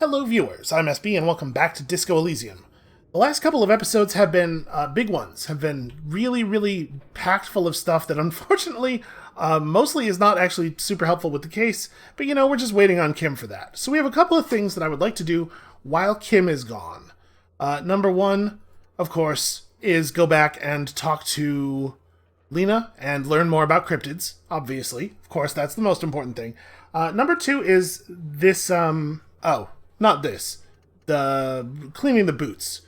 Hello viewers, I'm SB and welcome back to Disco Elysium. The last couple of episodes have been big ones, have been really packed full of stuff that unfortunately mostly is not actually super helpful with the case, but you know, we're just waiting on Kim for that. So we have a couple of things that I would like to do while Kim is gone. Number one, of course, is go back and talk to Lena and learn more about cryptids, obviously. Of course, that's the most important thing. Number two is this, not this. The cleaning the boots.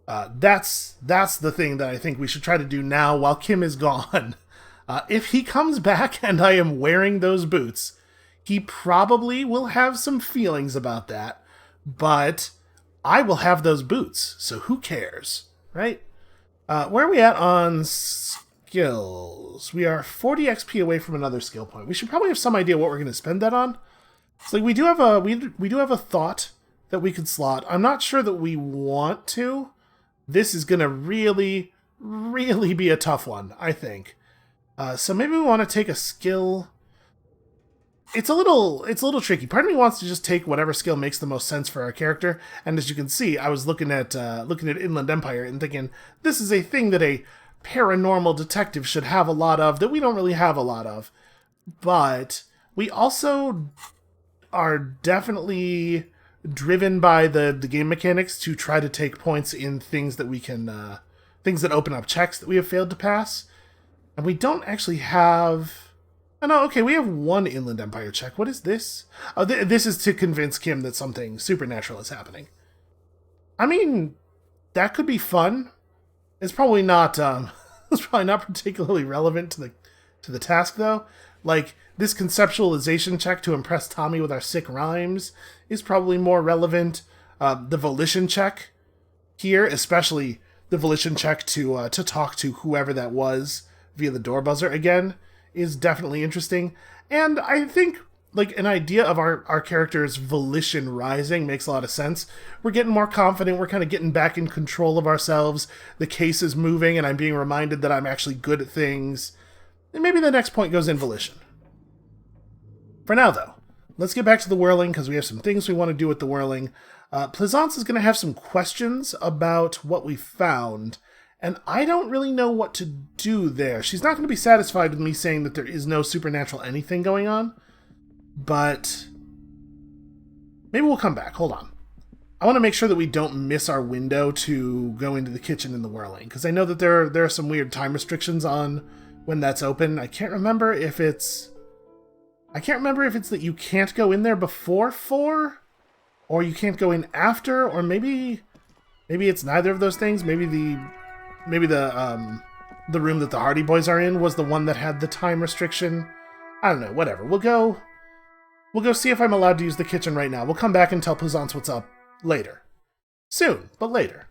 That's the thing that I think we should try to do now while Kim is gone. If he comes back and I am wearing those boots, he probably will have some feelings about that, but I will have those boots, so who cares, right? Where are we at on skills? We are 40 XP away from another skill point. We should probably have some idea what we're going to spend that on. So like we do have a thought that we could slot. I'm not sure that we want to. This is gonna really be a tough one, I think. So maybe we want to take a skill. It's a little tricky. Part of me wants to just take whatever skill makes the most sense for our character. And as you can see, I was looking at Inland Empire and thinking this is a thing that a paranormal detective should have a lot of that we don't really have a lot of. But we also are definitely driven by the game mechanics to try to take points in things that we can, things that open up checks that we have failed to pass. And we don't actually have... Oh no, okay, we have one Inland Empire check. What is this? Oh, this is to convince Kim that something supernatural is happening. I mean, that could be fun. It's probably not, it's probably not particularly relevant to the task, though. Like, this conceptualization check to impress Tommy with our sick rhymes is probably more relevant. The volition check here, especially the volition check to talk to whoever that was via the door buzzer again, is definitely interesting. And I think, like, an idea of our character's volition rising makes a lot of sense. We're getting more confident, we're kind of getting back in control of ourselves, the case is moving, and I'm being reminded that I'm actually good at things. And maybe the next point goes in volition. For now, though, let's get back to the whirling, because we have some things we want to do with the whirling. Plaisance is going to have some questions about what we found, and I don't really know what to do there. She's not going to be satisfied with me saying that there is no supernatural anything going on, but maybe we'll come back. Hold on. I want to make sure that we don't miss our window to go into the kitchen in the whirling, because I know that there are some weird time restrictions on when that's open. I can't remember if it's that you can't go in there before 4, or you can't go in after, or maybe it's neither of those things. Maybe the room that the Hardy Boys are in was the one that had the time restriction. I don't know, whatever. We'll go see if I'm allowed to use the kitchen right now. We'll come back and tell Plaisance what's up later. Soon, but later.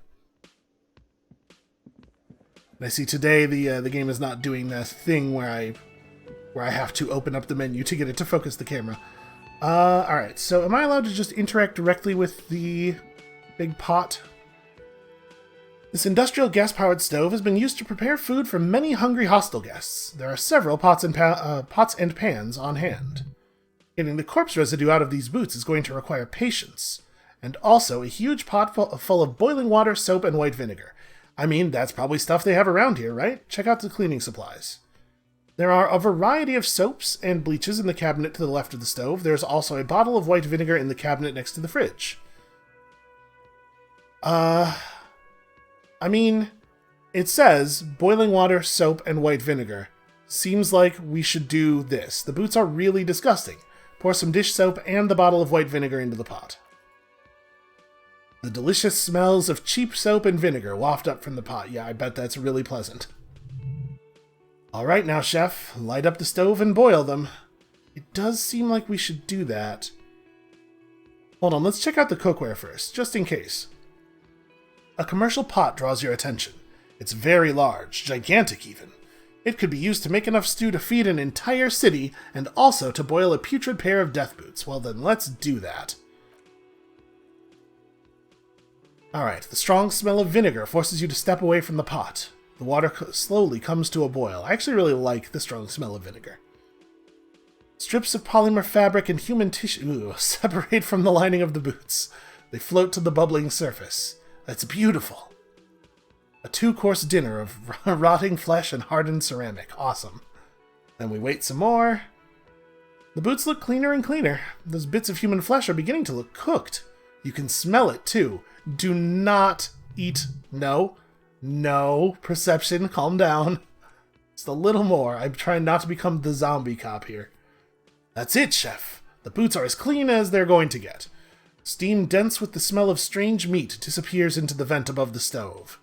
And I see today the game is not doing that thing where I have to open up the menu to get it to focus the camera. Alright, so am I allowed to just interact directly with the big pot? This industrial gas-powered stove has been used to prepare food for many hungry hostel guests. There are several pots and pans on hand. Getting the corpse residue out of these boots is going to require patience, and also a huge pot full of boiling water, soap, and white vinegar. I mean, that's probably stuff they have around here, right? Check out the cleaning supplies. There are a variety of soaps and bleaches in the cabinet to the left of the stove. There's also a bottle of white vinegar in the cabinet next to the fridge. I mean, it says boiling water, soap, and white vinegar. Seems like we should do this. The boots are really disgusting. Pour some dish soap and the bottle of white vinegar into the pot. The delicious smells of cheap soap and vinegar waft up from the pot. Yeah, I bet that's really pleasant. Alright now, chef, light up the stove and boil them. It does seem like we should do that. Hold on, let's check out the cookware first, just in case. A commercial pot draws your attention. It's very large, gigantic even. It could be used to make enough stew to feed an entire city, and also to boil a putrid pair of death boots. Well then, let's do that. Alright, the strong smell of vinegar forces you to step away from the pot. The water slowly comes to a boil. I actually really like the strong smell of vinegar. Strips of polymer fabric and human tissue separate from the lining of the boots. They float to the bubbling surface. That's beautiful. A 2-course dinner of rotting flesh and hardened ceramic. Awesome. Then we wait some more. The boots look cleaner and cleaner. Those bits of human flesh are beginning to look cooked. You can smell it, too. Do not eat. No. No. Perception. Calm down. Just a little more. I'm trying not to become the zombie cop here. That's it, Chef. The boots are as clean as they're going to get. Steam dense with the smell of strange meat disappears into the vent above the stove.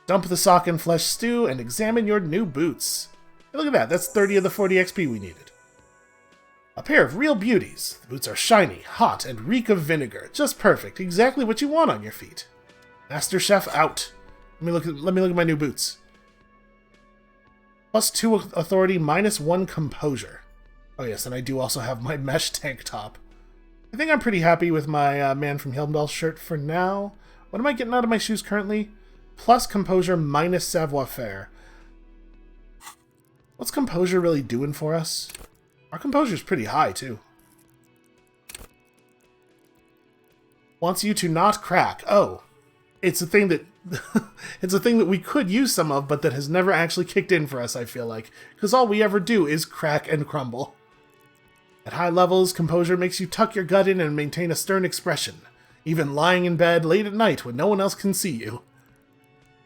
Dump the sock and flesh stew and examine your new boots. Hey, look at that. That's 30 of the 40 XP we needed. A pair of real beauties. The boots are shiny, hot, and reek of vinegar. Just perfect. Exactly what you want on your feet. Master Chef out. Let me look at my new boots. +2 authority, -1 composure. Oh yes, and I do also have my mesh tank top. I think I'm pretty happy with my Man from Helmdall shirt for now. What am I getting out of my shoes currently? Plus composure, minus savoir-faire. What's composure really doing for us? Our composure's pretty high, too. Wants you to not crack. Oh. It's a thing that it's a thing that we could use some of, but that has never actually kicked in for us, I feel like. Because all we ever do is crack and crumble. At high levels, composure makes you tuck your gut in and maintain a stern expression, even lying in bed late at night when no one else can see you.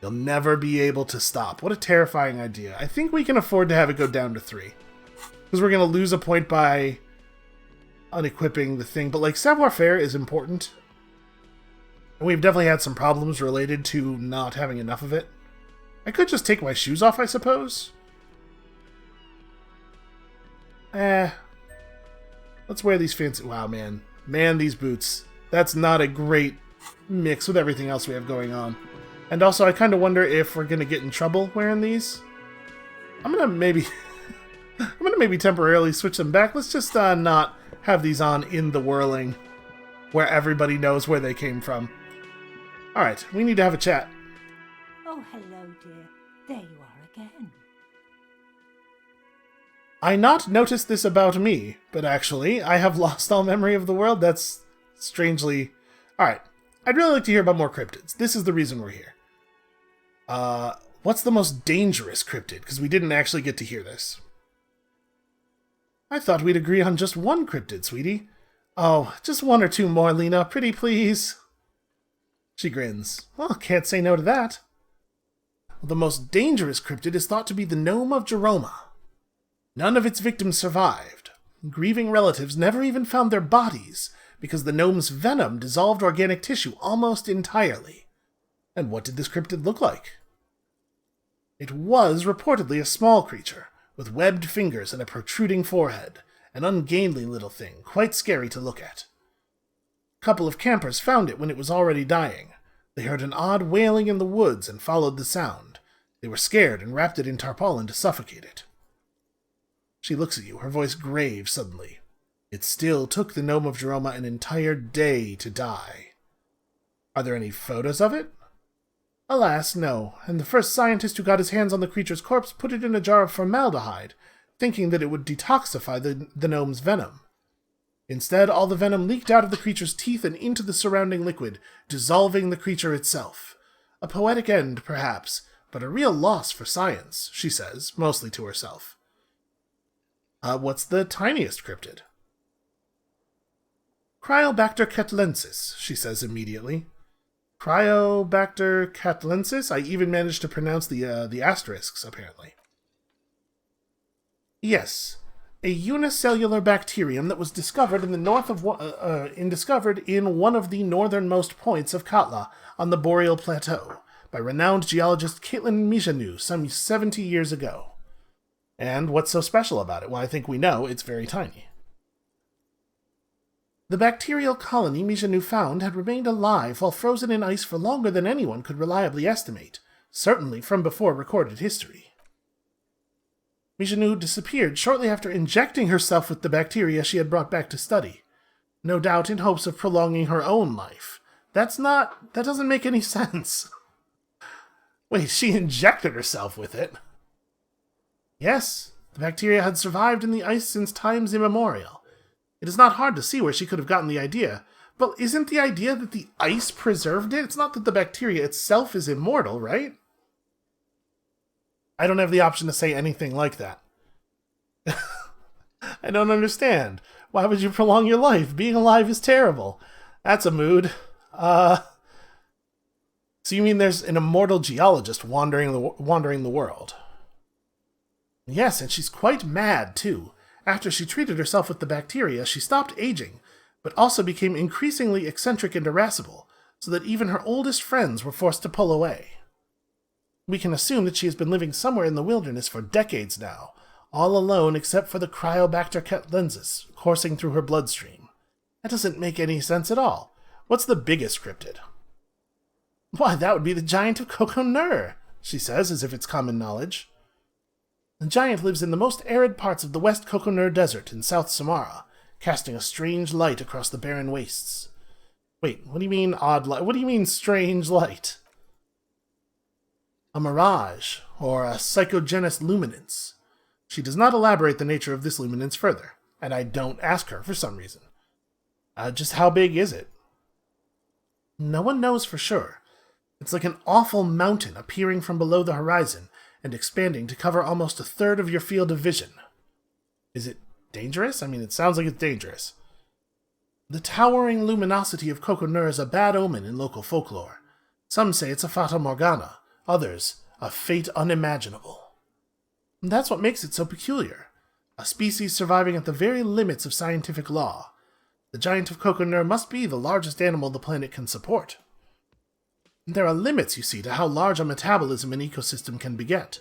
You'll never be able to stop. What a terrifying idea. I think we can afford to have it go down to 3. Because we're going to lose a point by unequipping the thing. But, like, savoir-faire is important. And we've definitely had some problems related to not having enough of it. I could just take my shoes off, I suppose. Let's wear these fancy... Wow, man. Man, these boots. That's not a great mix with everything else we have going on. And also, I kind of wonder if we're going to get in trouble wearing these. I'm going to maybe... I'm going to maybe temporarily switch them back. Let's just not have these on in the whirling, where everybody knows where they came from. Alright, we need to have a chat. Oh, hello, dear. There you are again. I not noticed this about me, but actually, I have lost all memory of the world. That's strangely... Alright, I'd really like to hear about more cryptids. This is the reason we're here. What's the most dangerous cryptid? Because we didn't actually get to hear this. I thought we'd agree on just one cryptid, sweetie. Oh, just 1 or 2 more, Lena. Pretty please. She grins. Well, can't say no to that. The most dangerous cryptid is thought to be the Gnome of Jeroma. None of its victims survived. Grieving relatives never even found their bodies, because the gnome's venom dissolved organic tissue almost entirely. And what did this cryptid look like? It was reportedly a small creature, with webbed fingers and a protruding forehead, an ungainly little thing, quite scary to look at. A couple of campers found it when it was already dying. They heard an odd wailing in the woods and followed the sound. They were scared and wrapped it in tarpaulin to suffocate it. She looks at you, her voice grave suddenly. It still took the Gnome of Jeroma an entire day to die. Are there any photos of it? Alas, no, and the first scientist who got his hands on the creature's corpse put it in a jar of formaldehyde, thinking that it would detoxify the gnome's venom. Instead, all the venom leaked out of the creature's teeth and into the surrounding liquid, dissolving the creature itself. A poetic end, perhaps, but a real loss for science, she says, mostly to herself. What's the tiniest cryptid? Cryobacter catlensis, she says immediately. Cryobacter catlensis? I even managed to pronounce the asterisks, apparently. Yes, a unicellular bacterium that was discovered in the north of discovered in one of the northernmost points of Katla on the Boreal Plateau by renowned geologist Caitlin Mijanu some 70 years ago. And what's so special about it? Well, I think we know it's very tiny. The bacterial colony Mijanu found had remained alive while frozen in ice for longer than anyone could reliably estimate, certainly from before recorded history. Mijanu disappeared shortly after injecting herself with the bacteria she had brought back to study, no doubt in hopes of prolonging her own life. That doesn't make any sense. Wait, she injected herself with it? Yes, The bacteria had survived in the ice since times immemorial. It is not hard to see where she could have gotten the idea. But isn't the idea that the ice preserved it? It's not that the bacteria itself is immortal, right? I don't have the option to say anything like that. I don't understand. Why would you prolong your life? Being alive is terrible. That's a mood. So you mean there's an immortal geologist wandering the world? Yes, and she's quite mad, too. After she treated herself with the bacteria, she stopped aging, but also became increasingly eccentric and irascible, so that even her oldest friends were forced to pull away. We can assume that she has been living somewhere in the wilderness for decades now, all alone except for the cryobacter lenses coursing through her bloodstream. That doesn't make any sense at all. What's the biggest cryptid? Why, that would be the giant of Coconur, she says, as if it's common knowledge. The giant lives in the most arid parts of the West Coconur Desert in South Samara, casting a strange light across the barren wastes. Wait, what do you mean odd light? What do you mean strange light? A mirage, or a psychogenous luminance. She does not elaborate the nature of this luminance further, and I don't ask her for some reason. Just how big is it? No one knows for sure. It's like an awful mountain appearing from below the horizon and expanding to cover almost a third of your field of vision. Is it dangerous? I mean, it sounds like it's dangerous. The towering luminosity of Coconur is a bad omen in local folklore. Some say it's a fata morgana, others, a fate unimaginable. And that's what makes it so peculiar. A species surviving at the very limits of scientific law. The giant of Coconur must be the largest animal the planet can support. There are limits, you see, to how large a metabolism an ecosystem can beget.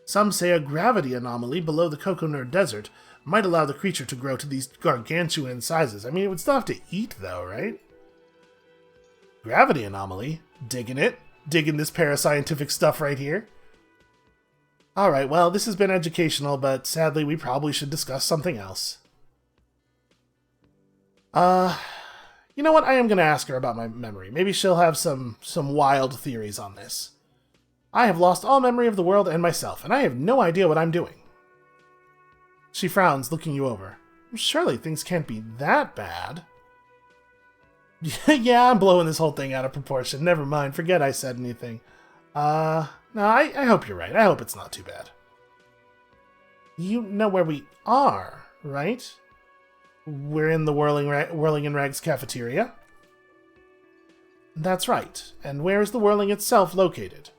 Some say a gravity anomaly below the Coconur Desert might allow the creature to grow to these gargantuan sizes. I mean, it would still have to eat, though, right? Gravity anomaly? Digging it. Digging this parascientific stuff right here. Alright, well, this has been educational, but sadly we probably should discuss something else. You know what? I am going to ask her about my memory. Maybe she'll have some wild theories on this. I have lost all memory of the world and myself, and I have no idea what I'm doing. She frowns, looking you over. Surely things can't be that bad. Yeah, I'm blowing this whole thing out of proportion. Never mind, forget I said anything. No, I hope you're right. I hope it's not too bad. You know where we are, right? We're in the Whirling in Rags cafeteria. That's right. And where is the Whirling itself located?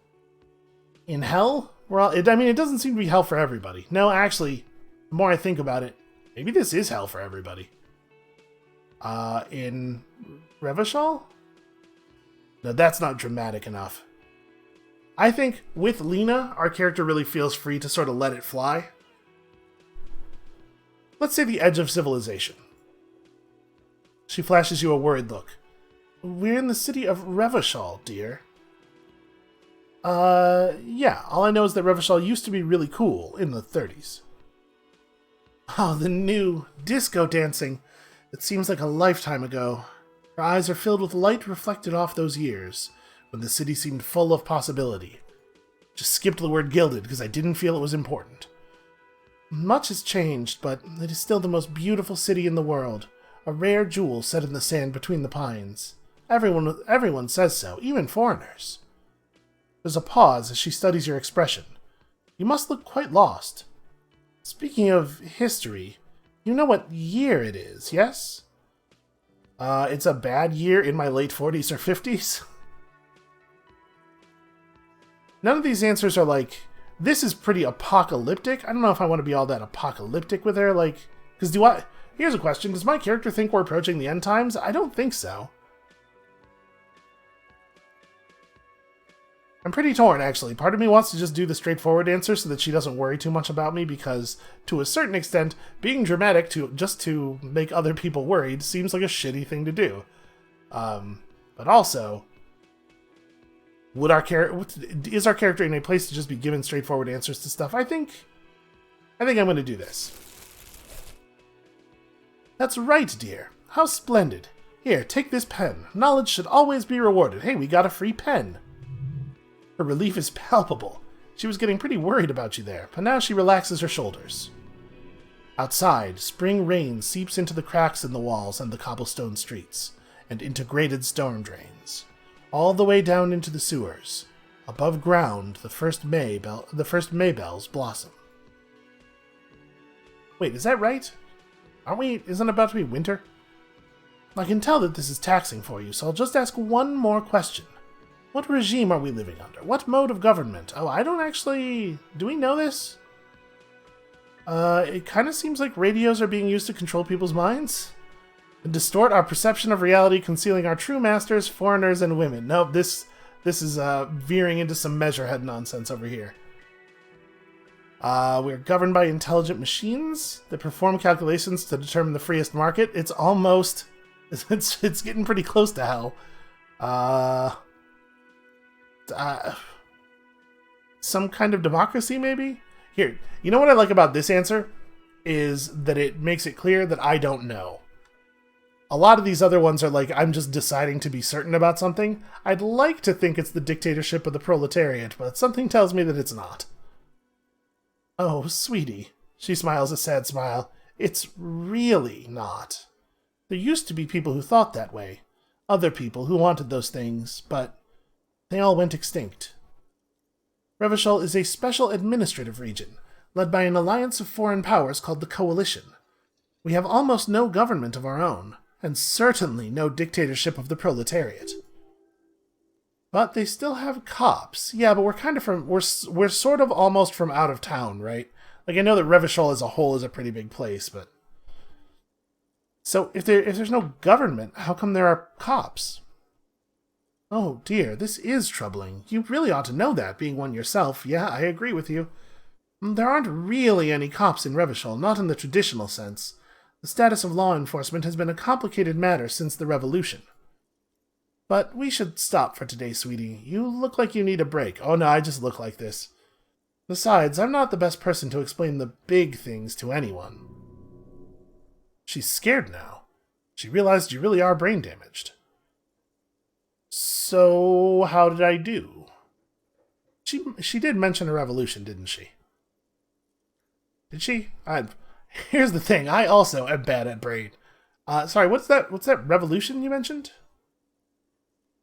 In hell? It doesn't seem to be hell for everybody. No, actually, the more I think about it, maybe this is hell for everybody. In Revachol? No, that's not dramatic enough. I think with Lena, our character really feels free to sort of let it fly. Let's say the edge of civilization. She flashes you a worried look. We're in the city of Revachol, dear. Yeah, all I know is that Revachol used to be really cool in the 30s. Oh, the new disco dancing. It seems like a lifetime ago. Her eyes are filled with light reflected off those years, when the city seemed full of possibility. Just skipped the word gilded because I didn't feel it was important. Much has changed, but it is still the most beautiful city in the world, a rare jewel set in the sand between the pines. Everyone says so, even foreigners. There's a pause as she studies your expression. You must look quite lost. Speaking of history, you know what year it is, yes? It's a bad year in my late 40s or 50s. None of these answers are like, this is pretty apocalyptic. I don't know if I want to be all that apocalyptic with her, because here's a question, does my character think we're approaching the end times? I don't think so. I'm pretty torn, actually. Part of me wants to just do the straightforward answer so that she doesn't worry too much about me, because, to a certain extent, being dramatic just to make other people worried seems like a shitty thing to do. But also, is our character in a place to just be given straightforward answers to stuff? I think I'm going to do this. That's right, dear. How splendid. Here, take this pen. Knowledge should always be rewarded. Hey, we got a free pen. Her relief is palpable. She was getting pretty worried about you there, but now she relaxes her shoulders. Outside, spring rain seeps into the cracks in the walls and the cobblestone streets, and into grated storm drains, all the way down into the sewers. Above ground, the first May bells blossom. Wait, is that right? Isn't it about to be winter? I can tell that this is taxing for you, so I'll just ask one more question. What regime are we living under? What mode of government? Oh, I don't actually... Do we know this? It kind of seems like radios are being used to control people's minds. And distort our perception of reality, concealing our true masters, foreigners, and women. No, this is veering into some Measurehead nonsense over here. We're governed by intelligent machines that perform calculations to determine the freest market. It's almost... It's getting pretty close to hell. Some kind of democracy, maybe? Here, you know what I like about this answer? Is that it makes it clear that I don't know. A lot of these other ones are like, I'm just deciding to be certain about something. I'd like to think it's the dictatorship of the proletariat, but something tells me that it's not. Oh, sweetie. She smiles a sad smile. It's really not. There used to be people who thought that way. Other people who wanted those things, but they all went extinct. Revachol is a special administrative region, led by an alliance of foreign powers called the Coalition. We have almost no government of our own, and certainly no dictatorship of the proletariat. But they still have cops. Yeah, but we're sort of almost from out of town, right? Like, I know that Revachol as a whole is a pretty big place, but... So, if there's no government, how come there are cops? Oh dear, this is troubling. You really ought to know that, being one yourself. Yeah, I agree with you. There aren't really any cops in Revachol, not in the traditional sense. The status of law enforcement has been a complicated matter since the revolution. But we should stop for today, sweetie. You look like you need a break. Oh no, I just look like this. Besides, I'm not the best person to explain the big things to anyone. She's scared now. She realized you really are brain damaged. So, how did I do? She did mention a revolution, didn't she? Did she? Here's the thing, I also am bad at brain. Sorry, what's that revolution you mentioned?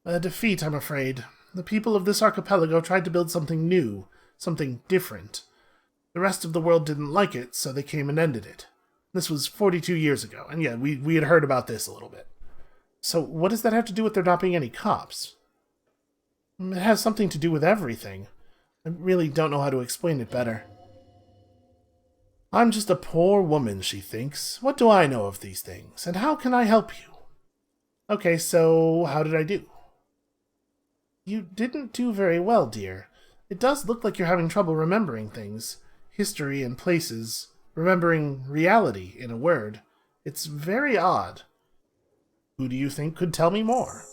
A defeat, I'm afraid. The people of this archipelago tried to build something new, something different. The rest of the world didn't like it, so they came and ended it. This was 42 years ago, and yeah, we had heard about this a little bit. So what does that have to do with there not being any cops? It has something to do with everything. I really don't know how to explain it better. I'm just a poor woman, she thinks. What do I know of these things, and how can I help you? Okay, so how did I do? You didn't do very well, dear. It does look like you're having trouble remembering things. History and places. Remembering reality, in a word. It's very odd. Who do you think could tell me more?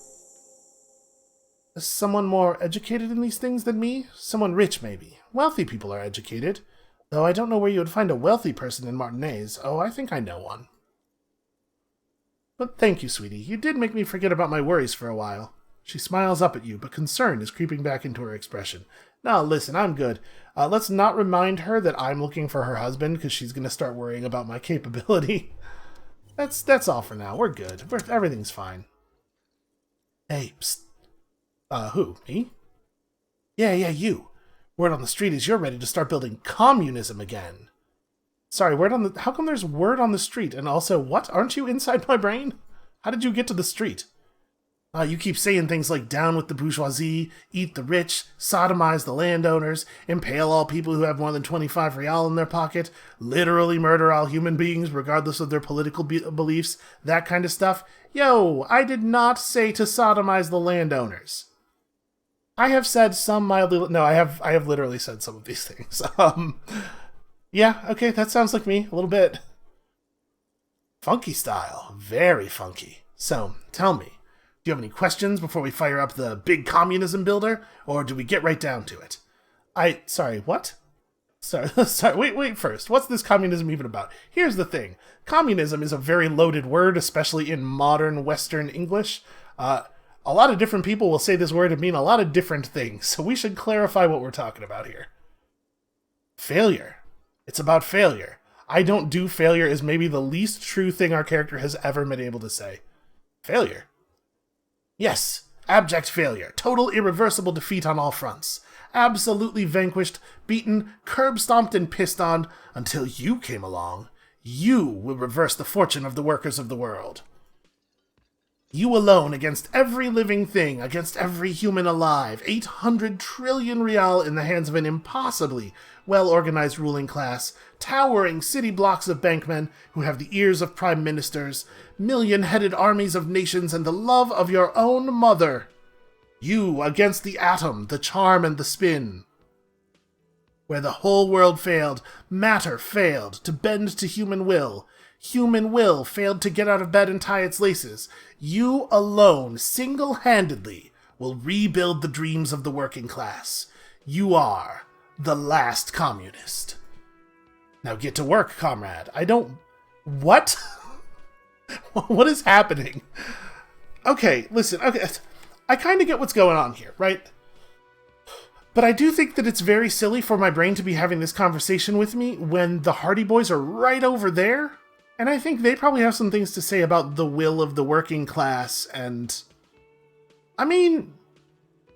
Someone more educated in these things than me? Someone rich, maybe. Wealthy people are educated. Though I don't know where you would find a wealthy person in Martinez. Oh, I think I know one. But thank you, sweetie. You did make me forget about my worries for a while. She smiles up at you, but concern is creeping back into her expression. Now, listen, I'm good. Let's not remind her that I'm looking for her husband, because she's going to start worrying about my capability. That's all for now. We're good. Everything's fine. Hey, psst. Who? Me? Yeah, you. Word on the street is you're ready to start building communism again. Sorry, how come there's word on the street? And also, what? Aren't you inside my brain? How did you get to the street? You keep saying things like down with the bourgeoisie, eat the rich, sodomize the landowners, impale all people who have more than 25 real in their pocket, literally murder all human beings regardless of their political beliefs, that kind of stuff. Yo, I did not say to sodomize the landowners. I have said some mildly... No, I have literally said some of these things. Yeah, okay, that sounds like me, a little bit. Funky style. Very funky. So, tell me. Do you have any questions before we fire up the big communism builder, or do we get right down to it? Sorry, what? Sorry, wait first. What's this communism even about? Here's the thing. Communism is a very loaded word, especially in modern Western English. A lot of different people will say this word and mean a lot of different things, so we should clarify what we're talking about here. Failure. It's about failure. I don't do failure is maybe the least true thing our character has ever been able to say. Failure. Yes, abject failure. Total irreversible defeat on all fronts. Absolutely vanquished, beaten, curb-stomped, and pissed on until you came along. You will reverse the fortune of the workers of the world. You alone against every living thing, against every human alive. 800 trillion real in the hands of an impossibly well-organized ruling class, towering city blocks of bankmen who have the ears of prime ministers, million-headed armies of nations, and the love of your own mother. You against the atom, the charm, and the spin. Where the whole world failed, matter failed to bend to human will. Human will failed to get out of bed and tie its laces. You alone, single-handedly, will rebuild the dreams of the working class. You are the last communist. Now get to work, comrade. What? What is happening? Okay, listen, okay, I kind of get what's going on here, right? But I do think that it's very silly for my brain to be having this conversation with me when the Hardy Boys are right over there. And I think they probably have some things to say about the will of the working class, and... I mean,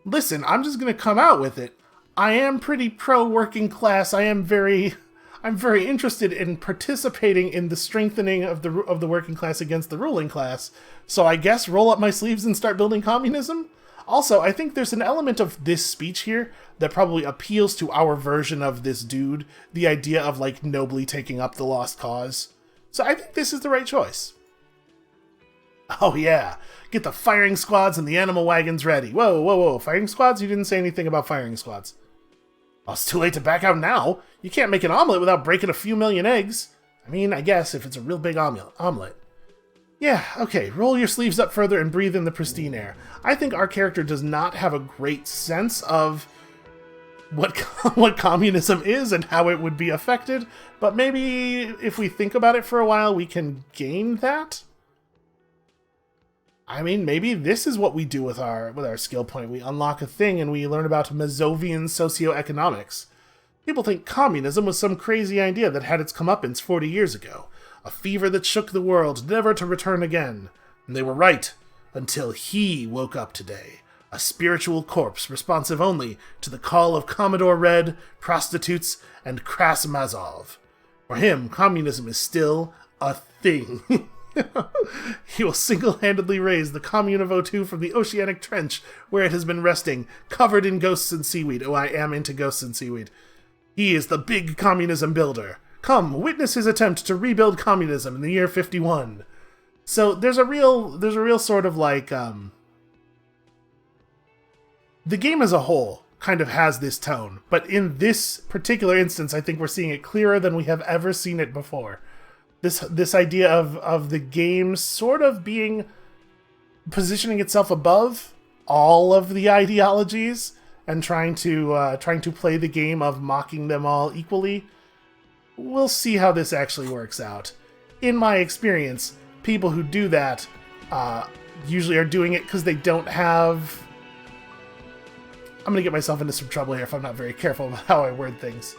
listen, I'm just gonna come out with it. I am pretty pro-working class. I'm very interested in participating in the strengthening of the working class against the ruling class. So I guess roll up my sleeves and start building communism? Also, I think there's an element of this speech here that probably appeals to our version of this dude. The idea of, like, nobly taking up the lost cause. So I think this is the right choice. Oh yeah, get the firing squads and the animal wagons ready. Whoa, whoa, whoa, firing squads? You didn't say anything about firing squads. Oh, it's too late to back out now. You can't make an omelet without breaking a few million eggs. I mean, I guess if it's a real big omelet. Yeah, okay, roll your sleeves up further and breathe in the pristine air. I think our character does not have a great sense of what communism is and how it would be affected, but maybe if we think about it for a while, we can gain that? I mean, maybe this is what we do with our skill point. We unlock a thing and we learn about Mazovian socioeconomics. People think communism was some crazy idea that had its comeuppance 40 years ago. A fever that shook the world, never to return again. And they were right, until he woke up today. A spiritual corpse responsive only to the call of Commodore Red, prostitutes, and Kras Mazov. For him, communism is still a thing. He will single-handedly raise the Commune of O2 from the oceanic trench where it has been resting, covered in ghosts and seaweed. Oh, I am into ghosts and seaweed. He is the big communism builder. Come, witness his attempt to rebuild communism in the year 51. So there's a real sort of like, the game as a whole kind of has this tone, but in this particular instance, I think we're seeing it clearer than we have ever seen it before. This idea of the game sort of positioning itself above all of the ideologies and trying to play the game of mocking them all equally. We'll see how this actually works out. In my experience, people who do that usually are doing it because they don't have... I'm going to get myself into some trouble here if I'm not very careful about how I word things.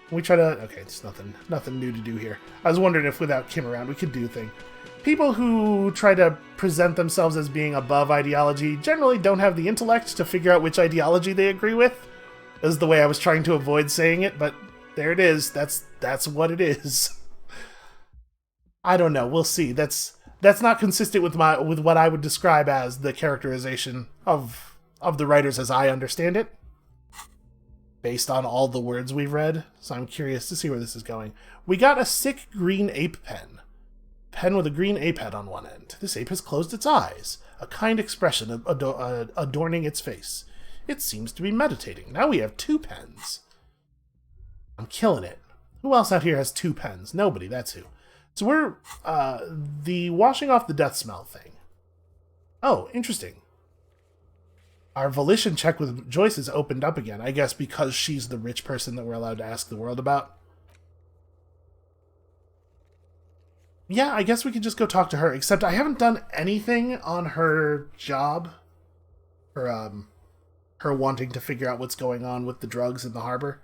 We try to... Okay, it's nothing new to do here. I was wondering if without Kim around we could do thing. People who try to present themselves as being above ideology generally don't have the intellect to figure out which ideology they agree with. This is the way I was trying to avoid saying it, but there it is. That's what it is. I don't know. We'll see. That's not consistent with what I would describe as the characterization of the writers as I understand it, based on all the words we've read, so I'm curious to see where this is going. We got a sick green ape pen. Pen with a green ape head on one end. This ape has closed its eyes, a kind expression adorning its face. It seems to be meditating. Now we have 2 pens. I'm killing it. Who else out here has 2 pens? Nobody, that's who. So we're, the washing off the death smell thing. Oh, interesting. Our volition check with Joyce is opened up again, I guess because she's the rich person that we're allowed to ask the world about. Yeah, I guess we could just go talk to her, except I haven't done anything on her job. Her wanting to figure out what's going on with the drugs in the harbor.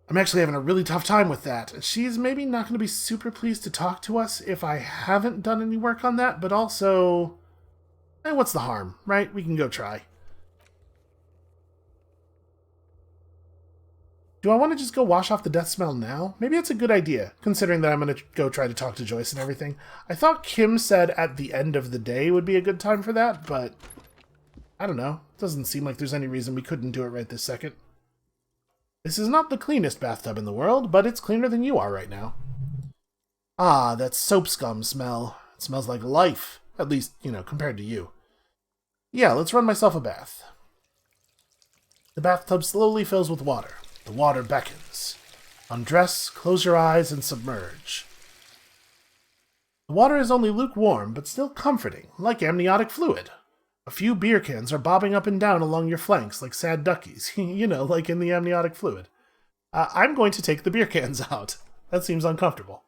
I'm actually having a really tough time with that. She's maybe not going to be super pleased to talk to us if I haven't done any work on that, but also... what's the harm, right? We can go try. Do I want to just go wash off the death smell now? Maybe it's a good idea, considering that I'm going to go try to talk to Joyce and everything. I thought Kim said at the end of the day would be a good time for that, but... I don't know. Doesn't seem like there's any reason we couldn't do it right this second. This is not the cleanest bathtub in the world, but it's cleaner than you are right now. Ah, that soap scum smell. It smells like life. At least, compared to you. Yeah, let's run myself a bath. The bathtub slowly fills with water. The water beckons. Undress, close your eyes, and submerge. The water is only lukewarm, but still comforting, like amniotic fluid. A few beer cans are bobbing up and down along your flanks like sad duckies, like in the amniotic fluid. I'm going to take the beer cans out. That seems uncomfortable.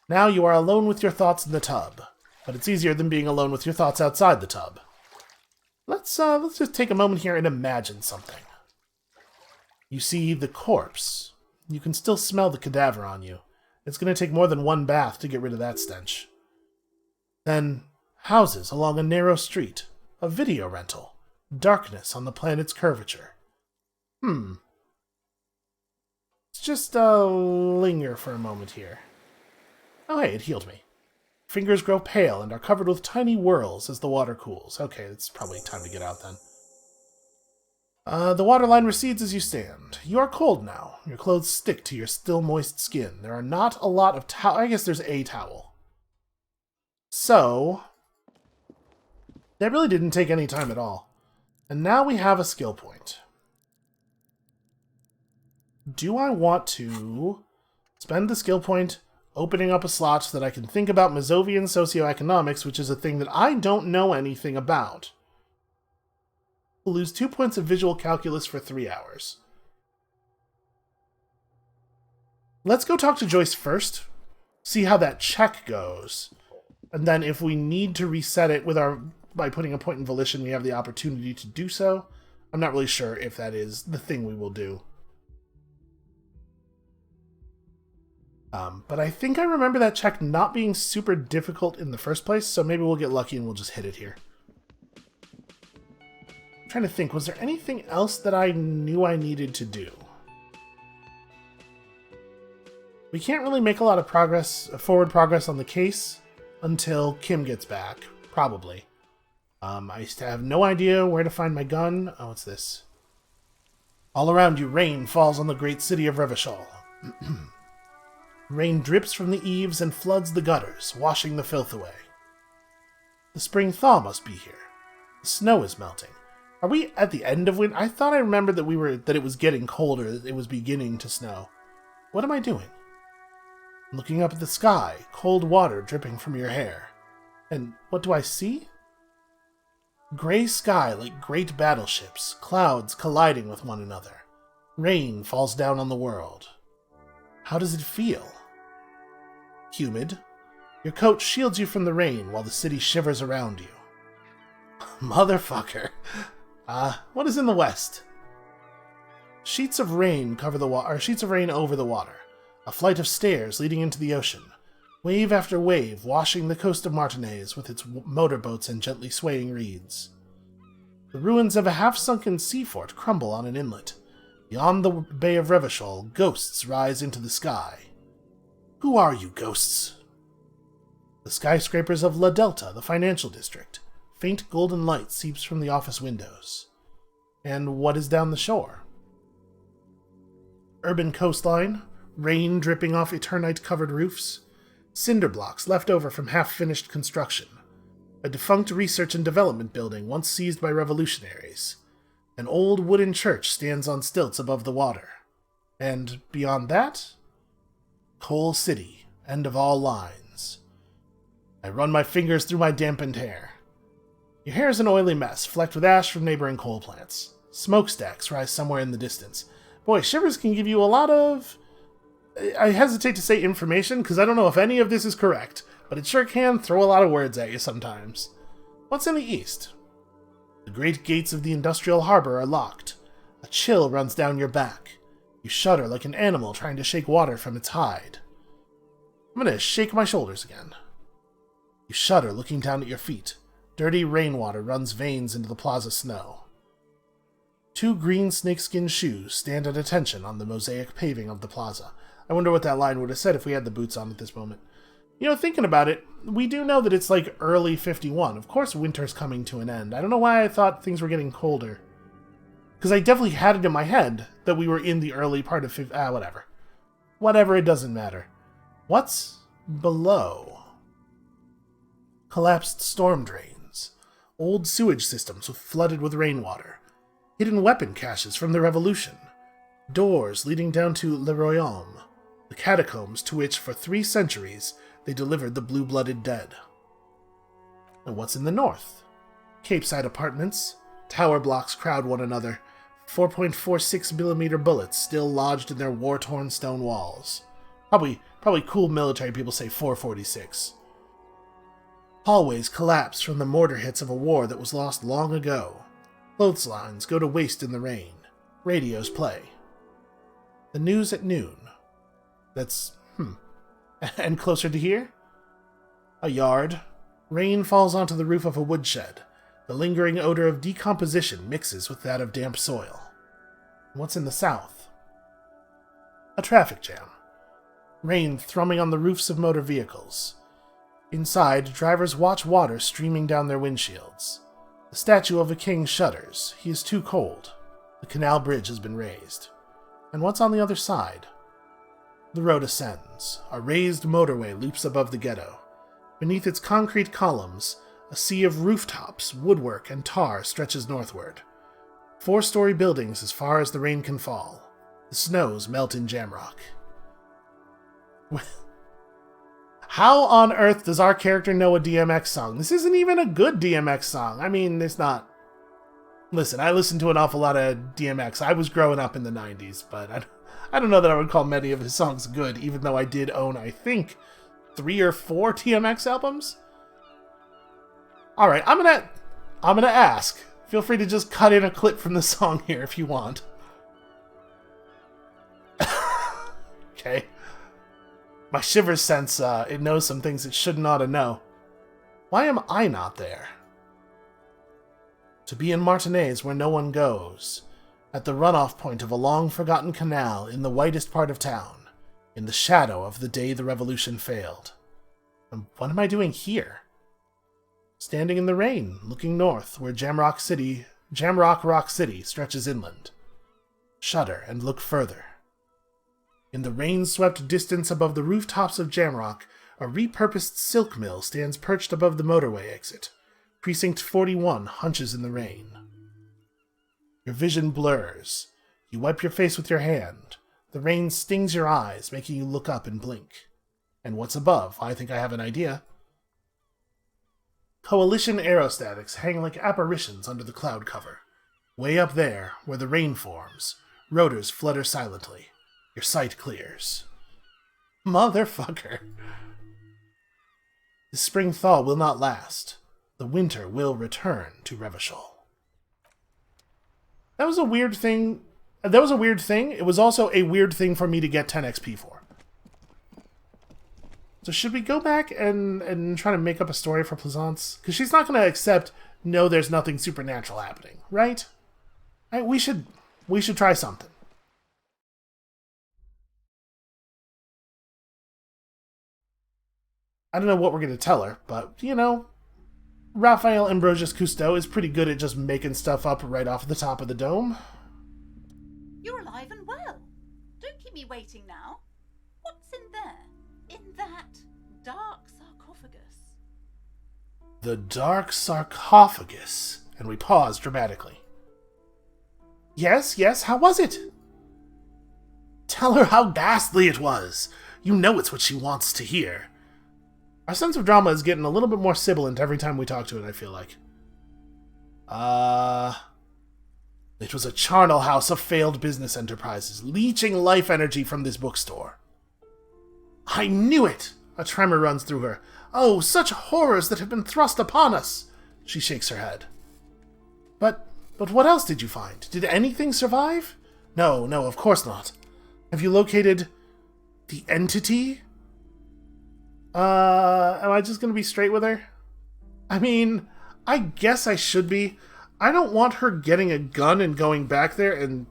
Now you are alone with your thoughts in the tub, but it's easier than being alone with your thoughts outside the tub. Let's just take a moment here and imagine something. You see the corpse. You can still smell the cadaver on you. It's going to take more than one bath to get rid of that stench. Then, houses along a narrow street. A video rental. Darkness on the planet's curvature. Let's just linger for a moment here. Oh hey, it healed me. Fingers grow pale and are covered with tiny whirls as the water cools. Okay, it's probably time to get out then. The waterline recedes as you stand. You are cold now. Your clothes stick to your still moist skin. There are not a lot of towel. I guess there's a towel. So, that really didn't take any time at all. And now we have a skill point. Do I want to spend the skill point opening up a slot so that I can think about Mazovian socioeconomics, which is a thing that I don't know anything about? We'll lose 2 points of visual calculus for 3 hours. Let's go talk to Joyce first, see how that check goes, and then if we need to reset it by putting a point in volition, we have the opportunity to do so. I'm not really sure if that is the thing we will do. But I think I remember that check not being super difficult in the first place, so maybe we'll get lucky and we'll just hit it here. I'm trying to think, was there anything else that I knew I needed to do? We can't really make a lot of forward progress on the case until Kim gets back, probably. I have no idea where to find my gun. Oh, what's this? All around you, rain falls on the great city of Revachol. Rain drips from the eaves and floods the gutters, washing the filth away. The spring thaw must be here. The snow is melting. Are we at the end of winter? I thought I remembered that it was getting colder, that it was beginning to snow. What am I doing? Looking up at the sky, cold water dripping from your hair. And what do I see? Gray sky like great battleships, clouds colliding with one another. Rain falls down on the world. How does it feel? Humid. Your coat shields you from the rain while the city shivers around you. Motherfucker. What is in the west? Sheets of rain over the water. A flight of stairs leading into the ocean. Wave after wave washing the coast of Martinez with its motorboats and gently swaying reeds. The ruins of a half-sunken sea fort crumble on an inlet. Beyond the Bay of Revachol, ghosts rise into the sky. Who are you, ghosts? The skyscrapers of La Delta, the financial district. Faint golden light seeps from the office windows. And what is down the shore? Urban coastline, rain dripping off eternite-covered roofs, cinder blocks left over from half-finished construction, a defunct research and development building once seized by revolutionaries. An old wooden church stands on stilts above the water. And beyond that, Coal City, end of all lines. I run my fingers through my dampened hair. Your hair is an oily mess, flecked with ash from neighboring coal plants. Smokestacks rise somewhere in the distance. Boy, shivers can give you a lot of... I hesitate to say information, because I don't know if any of this is correct, but it sure can throw a lot of words at you sometimes. What's in the east? The great gates of the industrial harbor are locked. A chill runs down your back. You shudder like an animal trying to shake water from its hide. I'm gonna shake my shoulders again. You shudder looking down at your feet. Dirty rainwater runs veins into the plaza snow. 2 green snakeskin shoes stand at attention on the mosaic paving of the plaza. I wonder what that line would have said if we had the boots on at this moment. You know, thinking about it, we do know that it's like early 51. Of course winter's coming to an end. I don't know why I thought things were getting colder. Because I definitely had it in my head that we were in the early part of whatever. Whatever, it doesn't matter. What's below? Collapsed storm drains. Old sewage systems flooded with rainwater. Hidden weapon caches from the Revolution. Doors leading down to Le Royaume, the catacombs to which for 3 centuries they delivered the blue-blooded dead. And what's in the north? Capeside apartments. Tower blocks crowd one another. 4.46mm bullets still lodged in their war-torn stone walls. Probably cool military people say 446. Hallways collapse from the mortar hits of a war that was lost long ago. Clotheslines go to waste in the rain. Radios play. The news at noon. That's, And closer to here? A yard. Rain falls onto the roof of a woodshed. The lingering odor of decomposition mixes with that of damp soil. What's in the south? A traffic jam. Rain thrumming on the roofs of motor vehicles. Inside, drivers watch water streaming down their windshields. The statue of a king shudders. He is too cold. The canal bridge has been raised. And what's on the other side? The road ascends. A raised motorway loops above the ghetto. Beneath its concrete columns, a sea of rooftops, woodwork, and tar stretches northward. 4-story buildings as far as the rain can fall. The snows melt in Jamrock. How on earth does our character know a DMX song? This isn't even a good DMX song. I mean, it's not... Listen, I listened to an awful lot of DMX. I was growing up in the 90s, but I don't know that I would call many of his songs good, even though I did own, I think, 3 or 4 DMX albums. Alright, I'm gonna ask. Feel free to just cut in a clip from the song here if you want. Okay. My shivers sense, it knows some things it shouldn't ought to know. Why am I not there? To be in Martinez where no one goes. At the runoff point of a long-forgotten canal in the whitest part of town. In the shadow of the day the revolution failed. And what am I doing here? Standing in the rain, looking north, where Jamrock Rock City stretches inland. Shudder and look further. In the rain-swept distance above the rooftops of Jamrock, a repurposed silk mill stands perched above the motorway exit. Precinct 41 hunches in the rain. Your vision blurs. You wipe your face with your hand. The rain stings your eyes, making you look up and blink. And what's above? I think I have an idea. Coalition aerostatics hang like apparitions under the cloud cover. Way up there, where the rain forms, rotors flutter silently. Your sight clears. Motherfucker. The spring thaw will not last. The winter will return to Revachol. That was a weird thing. It was also a weird thing for me to get 10 XP for. So should we go back and try to make up a story for Plaisance? Because she's not going to accept, no, there's nothing supernatural happening, right? We should try something. I don't know what we're going to tell her, but, you know, Raphael Ambrosius Cousteau is pretty good at just making stuff up right off the top of the dome. You're alive and well. Don't keep me waiting now. What's in there? In that dark sarcophagus? The dark sarcophagus. And we pause dramatically. Yes, how was it? Tell her how ghastly it was. You know it's what she wants to hear. Our sense of drama is getting a little bit more sibilant every time we talk to it, I feel like. It was a charnel house of failed business enterprises, leeching life energy from this bookstore. I knew it! A tremor runs through her. Oh, such horrors that have been thrust upon us! She shakes her head. But what else did you find? Did anything survive? No, of course not. Have you located the entity? Am I just gonna be straight with her? I mean, I guess I should be. I don't want her getting a gun and going back there and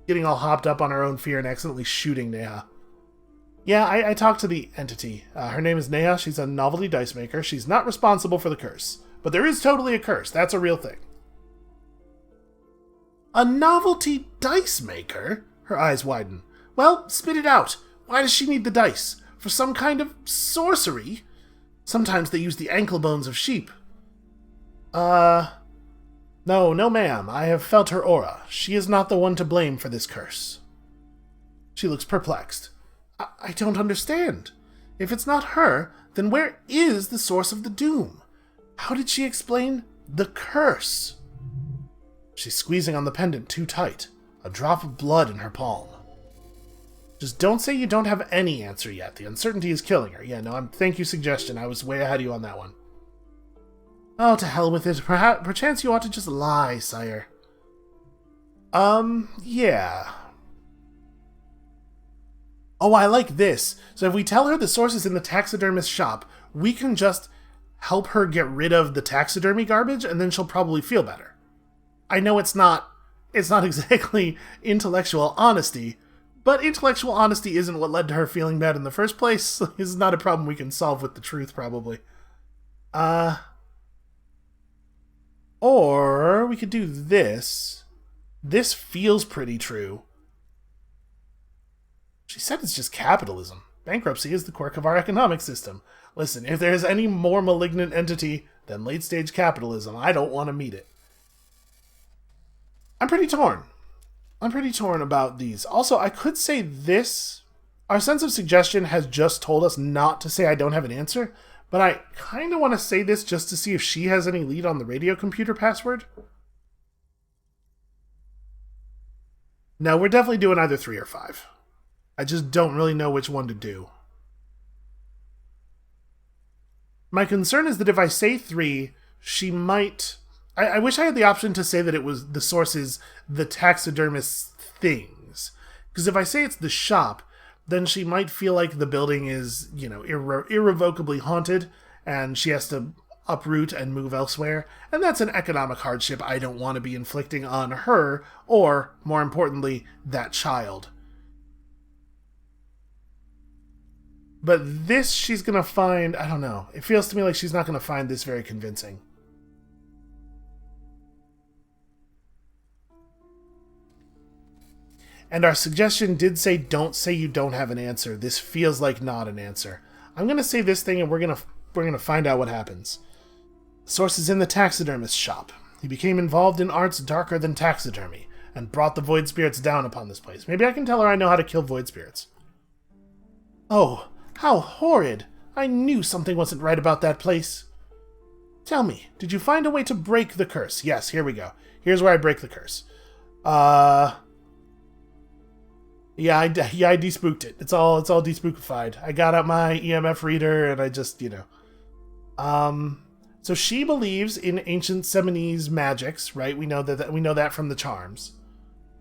getting all hopped up on her own fear and accidentally shooting Neha. Yeah, I talked to the entity. Her name is Neha. She's a novelty dice maker. She's not responsible for the curse. But there is totally a curse. That's a real thing. A novelty dice maker? Her eyes widen. Well, spit it out. Why does she need the dice? For some kind of sorcery? Sometimes they use the ankle bones of sheep. No, ma'am. I have felt her aura. She is not the one to blame for this curse. She looks perplexed. I don't understand. If it's not her, then where is the source of the doom? How did she explain the curse? She's squeezing on the pendant too tight. A drop of blood in her palm. Just don't say you don't have any answer yet. The uncertainty is killing her. Yeah, no, thank you, suggestion. I was way ahead of you on that one. Oh, to hell with it. Perchance you ought to just lie, sire. Yeah. Oh, I like this. So if we tell her the source is in the taxidermist's shop, we can just help her get rid of the taxidermy garbage, and then she'll probably feel better. I know it's not exactly intellectual honesty, but intellectual honesty isn't what led to her feeling bad in the first place. This is not a problem we can solve with the truth, probably. Or we could do this. This feels pretty true. She said it's just capitalism. Bankruptcy is the quirk of our economic system. Listen, if there's any more malignant entity than late-stage capitalism, I don't want to meet it. I'm pretty torn. I'm pretty torn about these. Also, I could say this. Our sense of suggestion has just told us not to say I don't have an answer, but I kind of want to say this just to see if she has any lead on the radio computer password. No, we're definitely doing either 3 or 5. I just don't really know which one to do. My concern is that if I say 3, she might... I wish I had the option to say that it was the source is the taxidermist's things. Because if I say it's the shop, then she might feel like the building is, irrevocably haunted, and she has to uproot and move elsewhere. And that's an economic hardship I don't want to be inflicting on her, or, more importantly, that child. But this she's going to find, I don't know. It feels to me like she's not going to find this very convincing. And our suggestion did say, don't say you don't have an answer. This feels like not an answer. I'm going to say this thing and we're going to find out what happens. Source is in the taxidermist's shop. He became involved in arts darker than taxidermy and brought the void spirits down upon this place. Maybe I can tell her I know how to kill void spirits. Oh, how horrid. I knew something wasn't right about that place. Tell me, did you find a way to break the curse? Yes, here we go. Here's where I break the curse. Yeah, I despooked it. It's all despookified. I got out my EMF reader and I just, So she believes in ancient Seminese magics, right? We know that from the charms.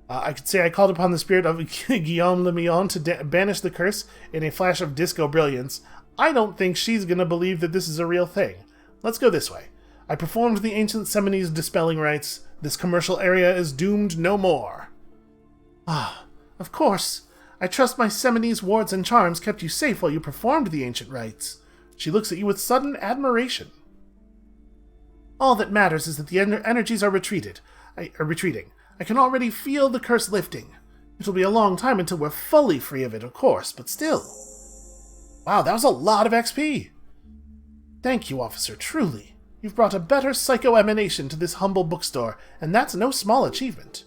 I could say I called upon the spirit of Guillaume Le Million to banish the curse in a flash of disco brilliance. I don't think she's gonna believe that this is a real thing. Let's go this way. I performed the ancient Seminese dispelling rites. This commercial area is doomed no more. Ah. Of course. I trust my Seminese wards and charms kept you safe while you performed the ancient rites. She looks at you with sudden admiration. All that matters is that the energies are retreating. I can already feel the curse lifting. It'll be a long time until we're fully free of it, of course, but still. Wow, that was a lot of XP. Thank you, officer, truly. You've brought a better psycho-emanation to this humble bookstore, and that's no small achievement.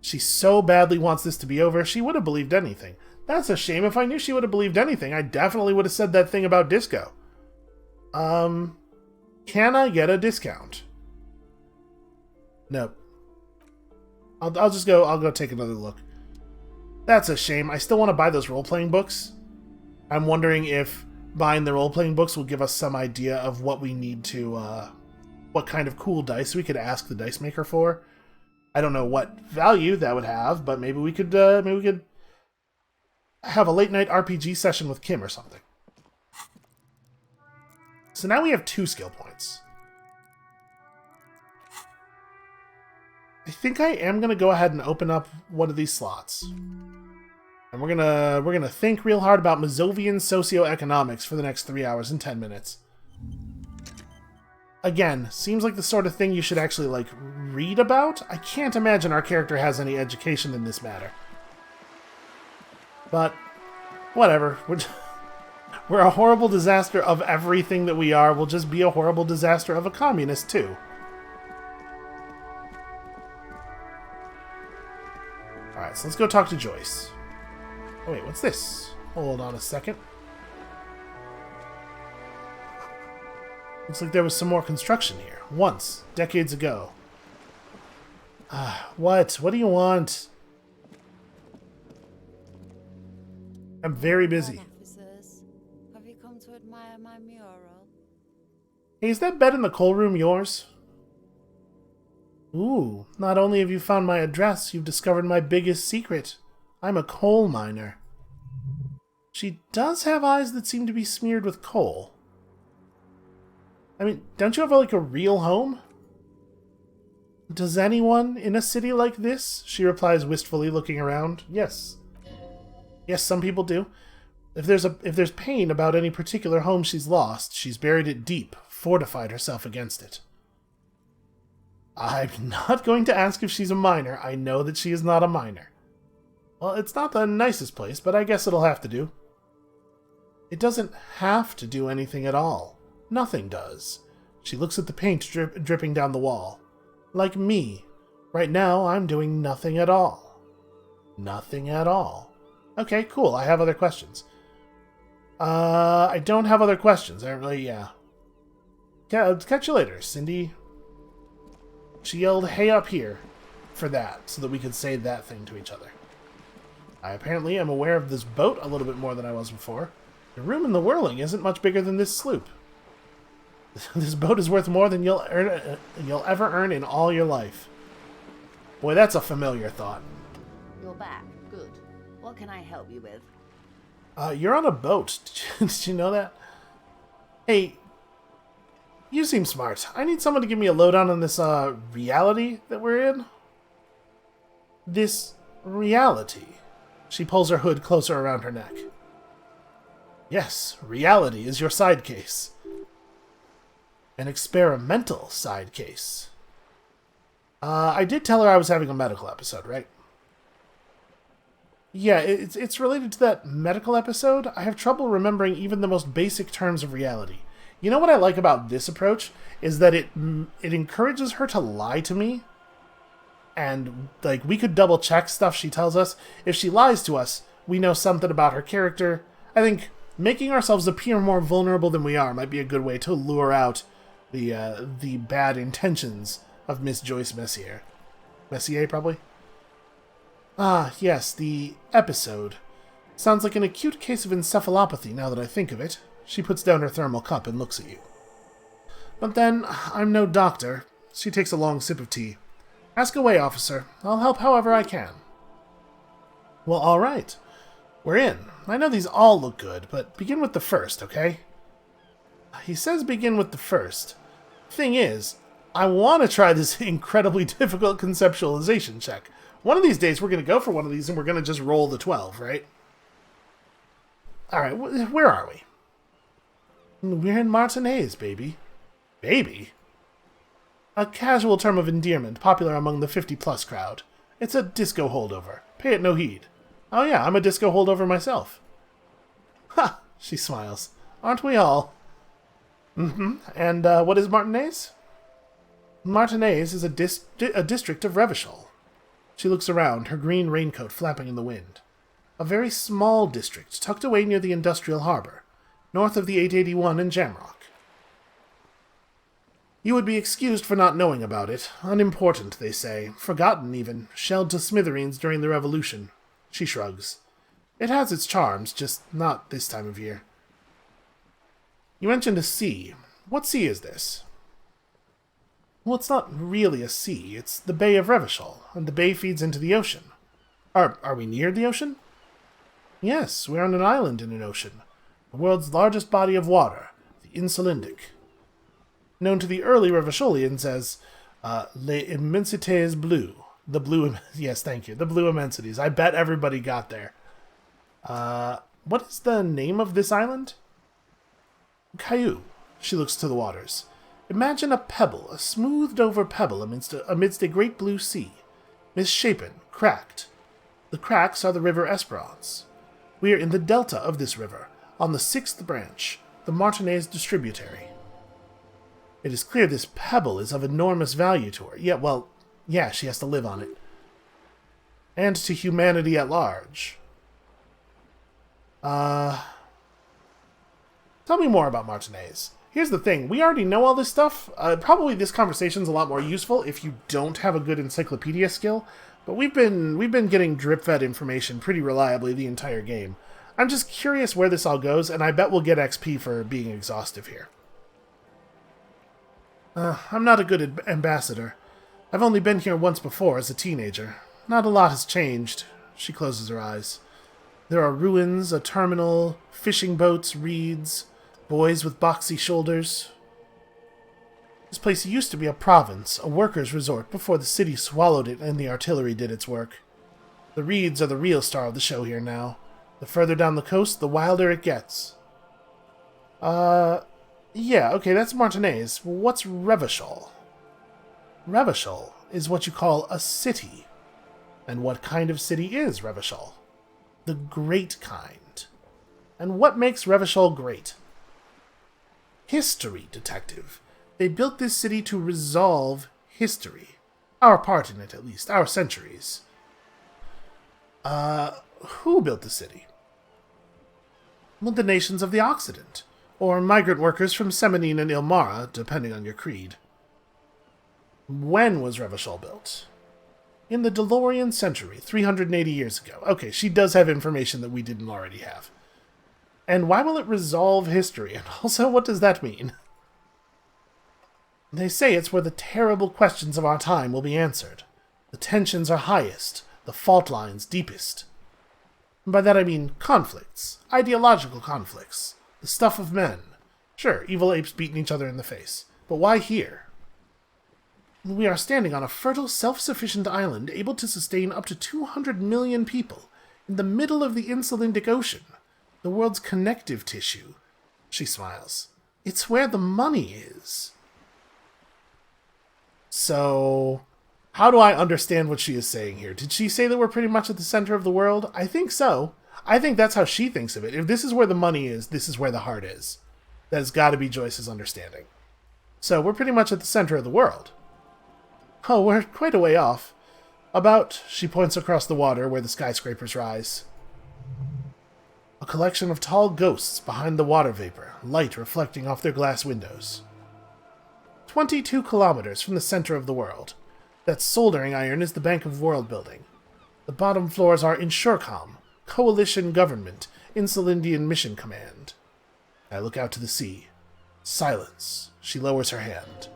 She so badly wants this to be over, she would have believed anything. That's a shame. If I knew she would have believed anything, I definitely would have said that thing about disco. Can I get a discount? Nope. I'll go take another look. That's a shame. I still want to buy those role-playing books. I'm wondering if buying the role-playing books will give us some idea of what we need to, what kind of cool dice we could ask the dice maker for. I don't know what value that would have, but maybe we could have a late-night RPG session with Kim or something. So now we have 2 skill points. I think I am going to go ahead and open up one of these slots. And we're gonna think real hard about Mazovian socioeconomics for the next 3 hours and 10 minutes. Again, seems like the sort of thing you should actually, like, read about. I can't imagine our character has any education in this matter. But, whatever. We're a horrible disaster of everything that we are. We'll just be a horrible disaster of a communist, too. Alright, so let's go talk to Joyce. Oh wait, what's this? Hold on a second. Looks like there was some more construction here. Once, decades ago. What? What do you want? I'm very busy. Have you come to admire my mural? Hey, is that bed in the coal room yours? Ooh, not only have you found my address, you've discovered my biggest secret. I'm a coal miner. She does have eyes that seem to be smeared with coal. I mean, don't you have, like, a real home? Does anyone in a city like this? She replies wistfully, looking around. Yes. Yes, some people do. If there's pain about any particular home she's lost, she's buried it deep, fortified herself against it. I'm not going to ask if she's a miner. I know that she is not a miner. Well, it's not the nicest place, but I guess it'll have to do. It doesn't have to do anything at all. Nothing does. She looks at the paint dripping down the wall. Like me. Right now, I'm doing nothing at all. Nothing at all. Okay, cool. I have other questions. I don't have other questions. I really, yeah. Catch you later, Cindy. She yelled, "Hey up here," for that, so that we could say that thing to each other. I apparently am aware of this boat a little bit more than I was before. The room in the whirling isn't much bigger than this sloop. This boat is worth more than you'll ever earn in all your life. Boy, that's a familiar thought. You're back. Good. What can I help you with? You're on a boat. Did you know that? Hey, you seem smart. I need someone to give me a lowdown on this, reality that we're in. This reality. She pulls her hood closer around her neck. Yes, reality is your side case. An experimental side case. I did tell her I was having a medical episode, right? Yeah, it's related to that medical episode. I have trouble remembering even the most basic terms of reality. You know what I like about this approach is that it encourages her to lie to me. And, like, we could double check stuff she tells us. If she lies to us, we know something about her character. I think making ourselves appear more vulnerable than we are might be a good way to lure out the bad intentions of Miss Joyce Messier. Messier, probably? Ah, yes, the episode. Sounds like an acute case of encephalopathy now that I think of it. She puts down her thermal cup and looks at you. But then, I'm no doctor. She takes a long sip of tea. Ask away, officer. I'll help however I can. Well, all right. We're in. I know these all look good, but begin with the first, okay? He says begin with the first. Thing is, I want to try this incredibly difficult conceptualization check. One of these days, we're going to go for one of these, and we're going to just roll the 12, right? All right, where are we? We're in Martinez, baby. Baby? A casual term of endearment popular among the 50-plus crowd. It's a disco holdover. Pay it no heed. Oh yeah, I'm a disco holdover myself. Ha! She smiles. Aren't we all? Mm-hmm. And what is Martinez? Martinez is a district of Revachol. She looks around, her green raincoat flapping in the wind. A very small district, tucked away near the industrial harbor, north of the 881 and Jamrock. You would be excused for not knowing about it. Unimportant, they say. Forgotten, even. Shelled to smithereens during the Revolution. She shrugs. It has its charms, just not this time of year. You mentioned a sea. What sea is this? Well, it's not really a sea. It's the Bay of Revachol, and the bay feeds into the ocean. Are we near the ocean? Yes, we're on an island in an ocean. The world's largest body of water, the Insulindic. Known to the early Revacholians as Les Immensités Bleues. The blue... Yes, thank you. The blue immensities. I bet everybody got there. What is the name of this island? Caillou. She looks to the waters. Imagine a pebble, a smoothed-over pebble amidst a great blue sea. Misshapen, cracked. The cracks are the river Esperance. We are in the delta of this river, on the 6th branch, the Martinez distributary. It is clear this pebble is of enormous value to her. Yeah, she has to live on it. And to humanity at large. Tell me more about Martinez. Here's the thing, we already know all this stuff. Probably this conversation's a lot more useful if you don't have a good encyclopedia skill, but we've been getting drip-fed information pretty reliably the entire game. I'm just curious where this all goes, and I bet we'll get XP for being exhaustive here. I'm not a good ambassador. I've only been here once before as a teenager. Not a lot has changed. She closes her eyes. There are ruins, a terminal, fishing boats, reeds, boys with boxy shoulders. This place used to be a province, a workers' resort, before the city swallowed it and the artillery did its work. The reeds are the real star of the show here now. The further down the coast, the wilder it gets. Yeah, okay, that's Martinez. What's Revachol? Revachol is what you call a city. And what kind of city is Revachol? The great kind. And what makes Revachol great? History, detective. They built this city to resolve history. Our part in it, at least. Our centuries. Who built the city? Well, the nations of the Occident. Or migrant workers from Semenine and Ilmara, depending on your creed. When was Revachol built? In the DeLorean century, 380 years ago. Okay, she does have information that we didn't already have. And why will it resolve history? And also, what does that mean? They say it's where the terrible questions of our time will be answered. The tensions are highest, the fault lines deepest. And by that I mean conflicts, ideological conflicts, the stuff of men. Sure, evil apes beating each other in the face. But why here? We are standing on a fertile, self-sufficient island able to sustain up to 200 million people in the middle of the Insulindic Ocean, the world's connective tissue. She smiles. It's where the money is. So, how do I understand what she is saying here? Did she say that we're pretty much at the center of the world? I think so. I think that's how she thinks of it. If this is where the money is, this is where the heart is. That has got to be Joyce's understanding. So, we're pretty much at the center of the world. Oh, we're quite a way off. About, she points across the water where the skyscrapers rise. A collection of tall ghosts behind the water vapor, light reflecting off their glass windows. 22 kilometers from the center of the world. That soldering iron is the bank of world building. The bottom floors are Insurcom, Coalition Government, Insulindian Mission Command. I look out to the sea. Silence. She lowers her hand.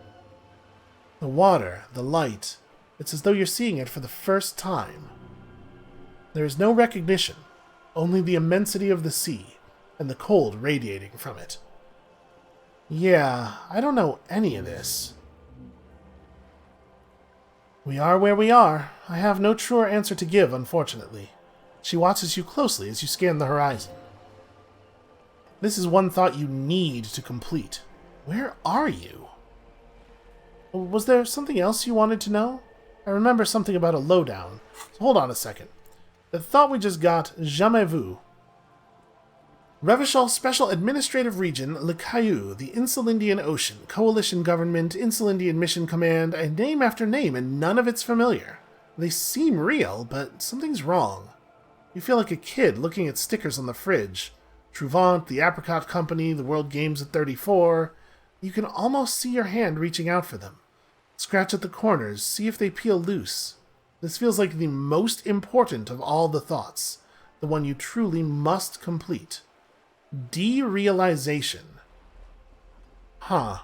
The water, the light, it's as though you're seeing it for the first time. There is no recognition, only the immensity of the sea, and the cold radiating from it. Yeah, I don't know any of this. We are where we are. I have no truer answer to give, unfortunately. She watches you closely as you scan the horizon. This is one thought you need to complete. Where are you? Was there something else you wanted to know? I remember something about a lowdown. So hold on a second. The thought we just got, jamais vu. Revachol Special Administrative Region, Le Caillou, the Insulindian Ocean, Coalition Government, Insulindian Mission Command, a name after name, and none of it's familiar. They seem real, but something's wrong. You feel like a kid looking at stickers on the fridge. Trouvant, the Apricot Company, the World Games at 34. You can almost see your hand reaching out for them. Scratch at the corners, see if they peel loose. This feels like the most important of all the thoughts, the one you truly must complete. Derealization. Huh.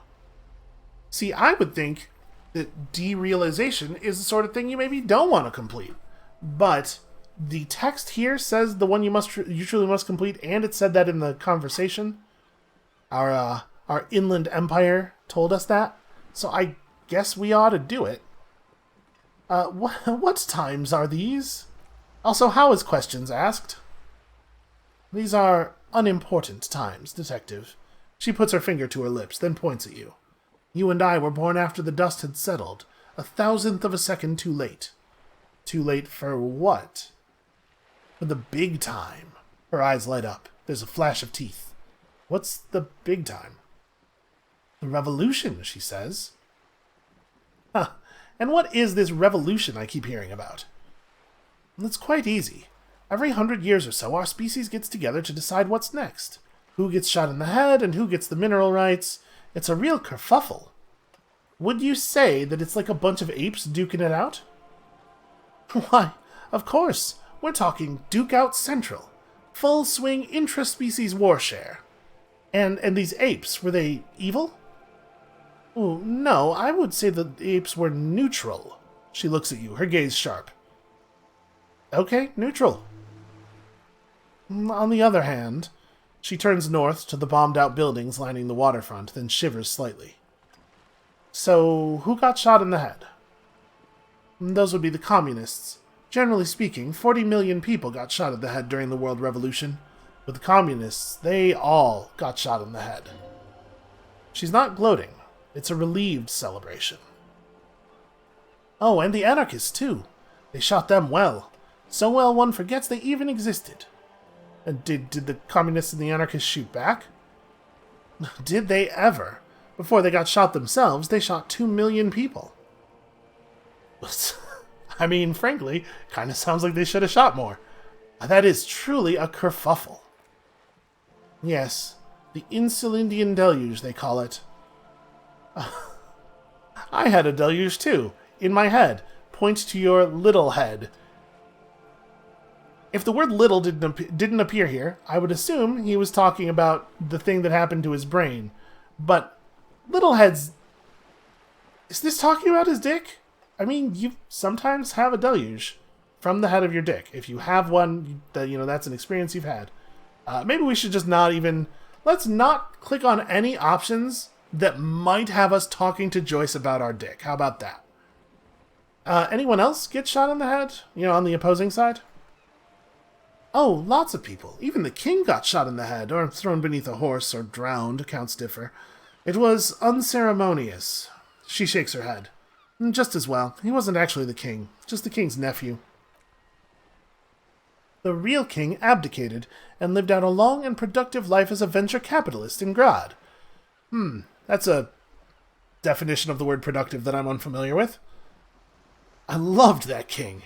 See, I would think that derealization is the sort of thing you maybe don't want to complete. But the text here says the one you truly must complete, and it said that in the conversation. Our inland empire told us that, so I guess we ought to do it. What times are these? Also, how is questions asked? These are unimportant times, Detective. She puts her finger to her lips, then points at you. You and I were born after the dust had settled, 1,000th of a second too late. Too late for what? For the big time. Her eyes light up. There's a flash of teeth. What's the big time? The revolution, she says. Huh. And what is this revolution I keep hearing about? It's quite easy. Every 100 years or so, our species gets together to decide what's next. Who gets shot in the head and who gets the mineral rights. It's a real kerfuffle. Would you say that it's like a bunch of apes duking it out? Why, of course. We're talking Duke Out Central. Full swing intra-species warshare. And these apes, were they evil? Oh, no, I would say the apes were neutral. She looks at you, her gaze sharp. Okay, neutral. On the other hand, she turns north to the bombed-out buildings lining the waterfront, then shivers slightly. So, who got shot in the head? Those would be the communists. Generally speaking, 40 million people got shot in the head during the World Revolution. But the communists, they all got shot in the head. She's not gloating. It's a relieved celebration. Oh, and the anarchists, too. They shot them well. So well one forgets they even existed. And did the communists and the anarchists shoot back? Did they ever? Before they got shot themselves, they shot 2 million people. I mean, frankly, kind of sounds like they should have shot more. That is truly a kerfuffle. Yes, the Insulindian deluge, they call it. I had a deluge, too, in my head. Point to your little head. If the word little didn't appear here, I would assume he was talking about the thing that happened to his brain. But little heads... Is this talking about his dick? I mean, you sometimes have a deluge from the head of your dick. If you have one, that's an experience you've had. Maybe we should just not even... Let's not click on any options that might have us talking to Joyce about our dick. How about that? Anyone else get shot in the head? On the opposing side? Oh, lots of people. Even the king got shot in the head, or thrown beneath a horse, or drowned. Accounts differ. It was unceremonious. She shakes her head. Just as well. He wasn't actually the king. Just the king's nephew. The real king abdicated and lived out a long and productive life as a venture capitalist in Grad. That's a definition of the word productive that I'm unfamiliar with. I loved that king.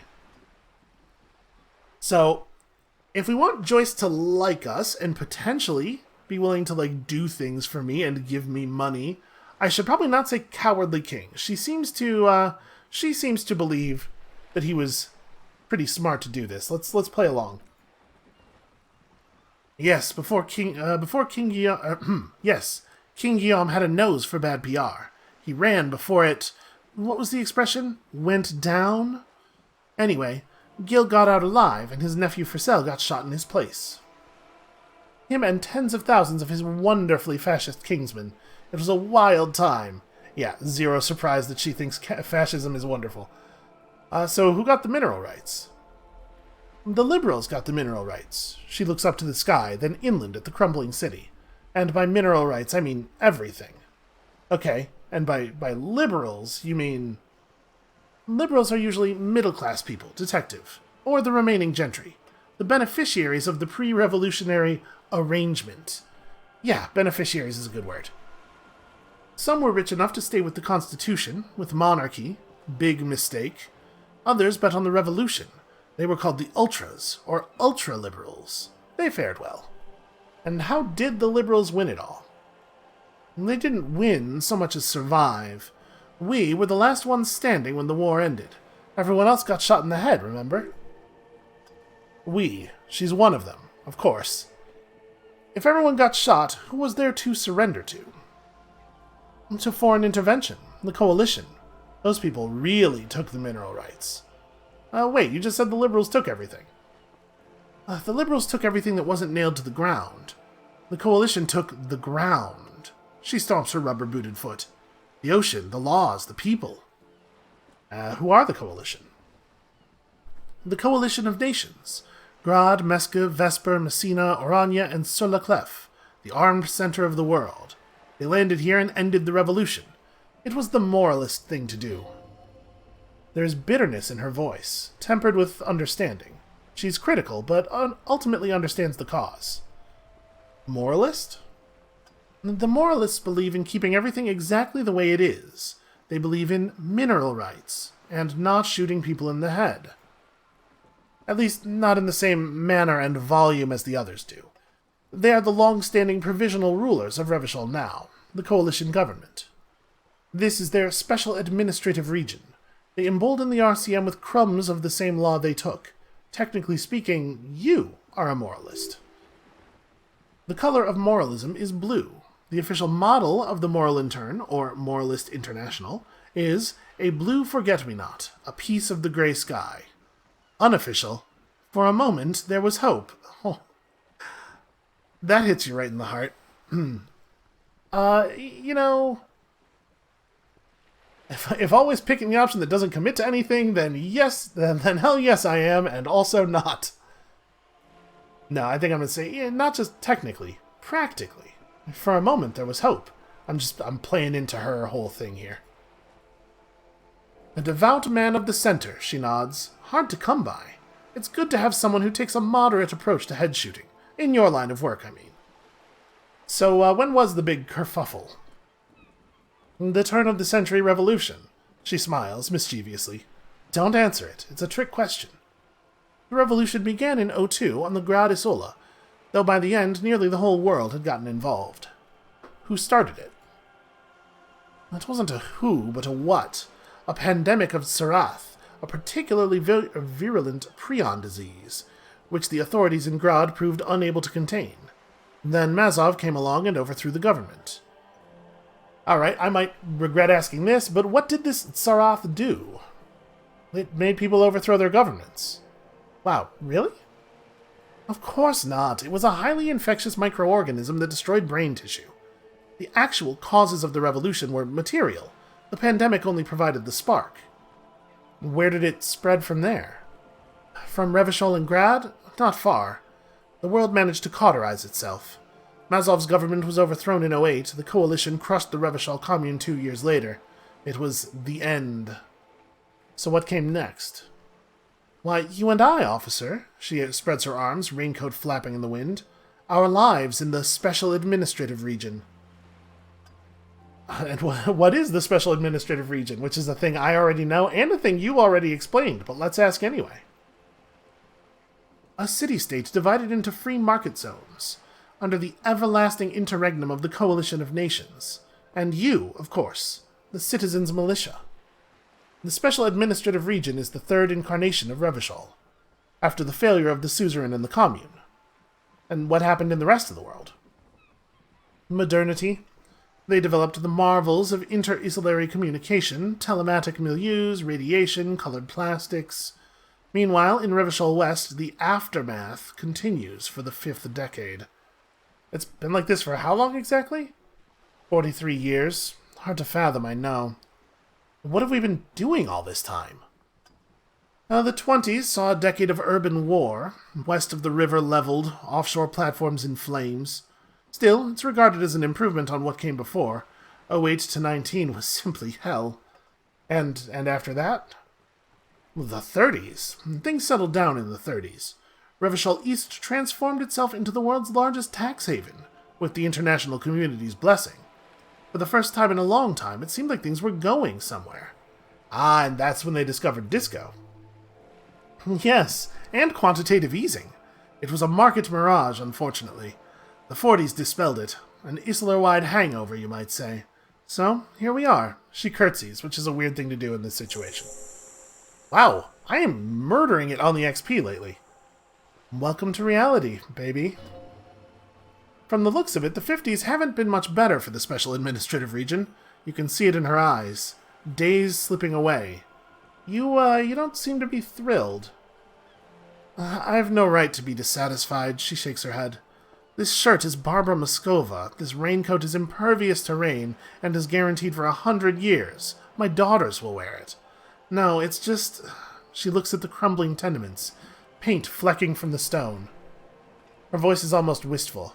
So, if we want Joyce to like us and potentially be willing to do things for me and give me money, I should probably not say cowardly king. She seems to believe that he was pretty smart to do this. Let's play along. Yes, before King Guillaume, King Guillaume had a nose for bad PR. He ran before it, what was the expression? Went down? Anyway, Gil got out alive, and his nephew Fricelle got shot in his place. Him and tens of thousands of his wonderfully fascist kingsmen. It was a wild time. Yeah, zero surprise that she thinks fascism is wonderful. So who got the mineral rights? The liberals got the mineral rights. She looks up to the sky, then inland at the crumbling city. And by mineral rights, I mean everything. Okay, and by liberals, you mean... Liberals are usually middle-class people, detective, or the remaining gentry, the beneficiaries of the pre-revolutionary arrangement. Yeah, beneficiaries is a good word. Some were rich enough to stay with the Constitution, with monarchy. Big mistake. Others bet on the revolution. They were called the Ultras, or Ultra-Liberals. They fared well. And how did the Liberals win it all? They didn't win so much as survive. We were the last ones standing when the war ended. Everyone else got shot in the head, remember? We. She's one of them, of course. If everyone got shot, who was there to surrender to? To foreign intervention, the coalition. Those people really took the mineral rights. Wait, you just said the liberals took everything. The Liberals took everything that wasn't nailed to the ground. The Coalition took the ground. She stomps her rubber-booted foot. The ocean, the laws, the people. Who are the Coalition? The Coalition of Nations. Grad, Meska, Vesper, Messina, Orania, and Sur-la-Clef, the armed center of the world. They landed here and ended the revolution. It was the moralist thing to do. There is bitterness in her voice, tempered with understanding. She's critical, but ultimately understands the cause. Moralist? The moralists believe in keeping everything exactly the way it is. They believe in mineral rights, and not shooting people in the head. At least, not in the same manner and volume as the others do. They are the long-standing provisional rulers of Revachol now, the coalition government. This is their special administrative region. They embolden the RCM with crumbs of the same law they took. Technically speaking, you are a moralist. The color of moralism is blue. The official model of the Moral Intern, or Moralist International, is a blue forget-me-not, a piece of the gray sky. Unofficial, for a moment there was hope. Oh, that hits you right in the heart. You know, if always picking the option that doesn't commit to anything, then yes, then hell yes I am, and also not. No, I think I'm going to say, yeah, not just technically, practically. For a moment there was hope. I'm playing into her whole thing here. A devout man of the center, she nods. Hard to come by. It's good to have someone who takes a moderate approach to head shooting. In your line of work, I mean. So, when was the big kerfuffle? The turn of the century revolution. She smiles, mischievously. Don't answer it. It's a trick question. The revolution began in '02 on the Grad Isola, though by the end nearly the whole world had gotten involved. Who started it? It wasn't a who, but a what. A pandemic of Sarath, a particularly virulent prion disease, which the authorities in Grad proved unable to contain. Then Mazov came along and overthrew the government. Alright, I might regret asking this, but what did this Sarath do? It made people overthrow their governments. Wow, really? Of course not. It was a highly infectious microorganism that destroyed brain tissue. The actual causes of the revolution were material. The pandemic only provided the spark. Where did it spread from there? From Revachol and Grad? Not far. The world managed to cauterize itself. Mazov's government was overthrown in '08. The coalition crushed the Revachol commune 2 years later. It was the end. So what came next? Why, you and I, officer, she spreads her arms, raincoat flapping in the wind. Our lives in the Special Administrative Region. And what is the Special Administrative Region? Which is a thing I already know, and a thing you already explained, but let's ask anyway. A city-state divided into free market zones, under the everlasting interregnum of the Coalition of Nations. And you, of course, the citizens' militia. The Special Administrative Region is the third incarnation of Revachol, after the failure of the suzerain and the commune. And what happened in the rest of the world? Modernity. They developed the marvels of inter-insulary communication, telematic milieus, radiation, colored plastics. Meanwhile, in Revachol West, the aftermath continues for the 5th decade. It's been like this for how long exactly? 43 years. Hard to fathom, I know. What have we been doing all this time? The 20s saw a decade of urban war, west of the river leveled, offshore platforms in flames. Still, it's regarded as an improvement on what came before. '08 to '19 was simply hell. And after that? The 30s. Things settled down in the 30s. Revachol East transformed itself into the world's largest tax haven, with the international community's blessing. For the first time in a long time, it seemed like things were going somewhere. And that's when they discovered disco. Yes, and quantitative easing. It was a market mirage, unfortunately. The 40s dispelled it. An Isler-wide hangover, you might say. So, here we are. She curtsies, which is a weird thing to do in this situation. Wow, I am murdering it on the XP lately. Welcome to reality, baby. From the looks of it, the 50s haven't been much better for the Special Administrative Region. You can see it in her eyes. Days slipping away. You don't seem to be thrilled. I have no right to be dissatisfied, she shakes her head. This shirt is Barbara Moskova. This raincoat is impervious to rain and is guaranteed for 100 years. My daughters will wear it. No, it's just... She looks at the crumbling tenements, paint flecking from the stone. Her voice is almost wistful.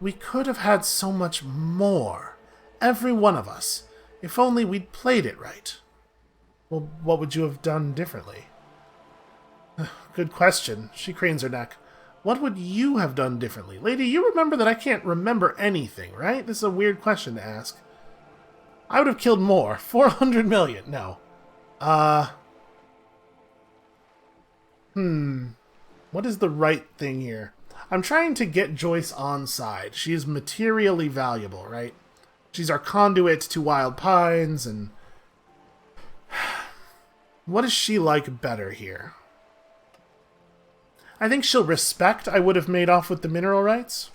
We could have had so much more. Every one of us. If only we'd played it right. Well, what would you have done differently? Good question. She cranes her neck. What would you have done differently? Lady, you remember that I can't remember anything, right? This is a weird question to ask. I would have killed more. 400 million. No. What is the right thing here? I'm trying to get Joyce on side. She is materially valuable, right? She's our conduit to Wild Pines, and... What is she like better here? I think she'll respect I would have made off with the mineral rights.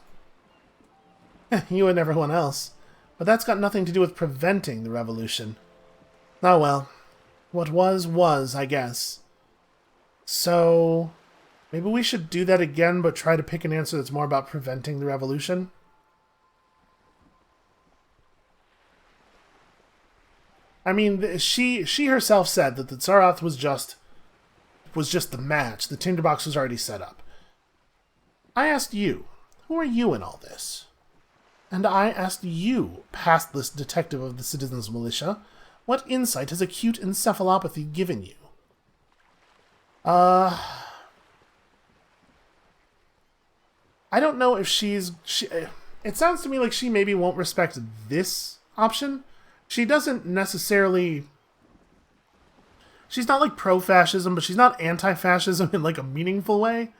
You and everyone else. But that's got nothing to do with preventing the revolution. Oh well. What was, I guess. So... maybe we should do that again, but try to pick an answer that's more about preventing the revolution? I mean, she herself said that the Tsarath was just the match. The tinderbox was already set up. I asked you, who are you in all this? And I asked you, pastless detective of the Citizens Militia, what insight has acute encephalopathy given you? I don't know if it sounds to me like she maybe won't respect this option. She doesn't necessarily... She's not like pro-fascism, but she's not anti-fascism in like a meaningful way.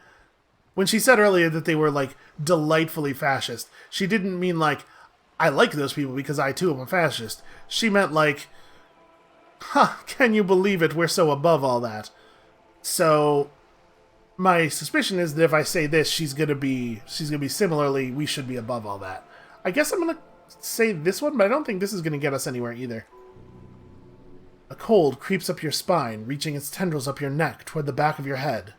When she said earlier that they were like delightfully fascist, she didn't mean like, I like those people because I too am a fascist. She meant like, can you believe it? We're so above all that. So my suspicion is that if I say this, she's gonna be similarly, we should be above all that. I guess I'm gonna say this one, but I don't think this is gonna get us anywhere either. A cold creeps up your spine, reaching its tendrils up your neck toward the back of your head.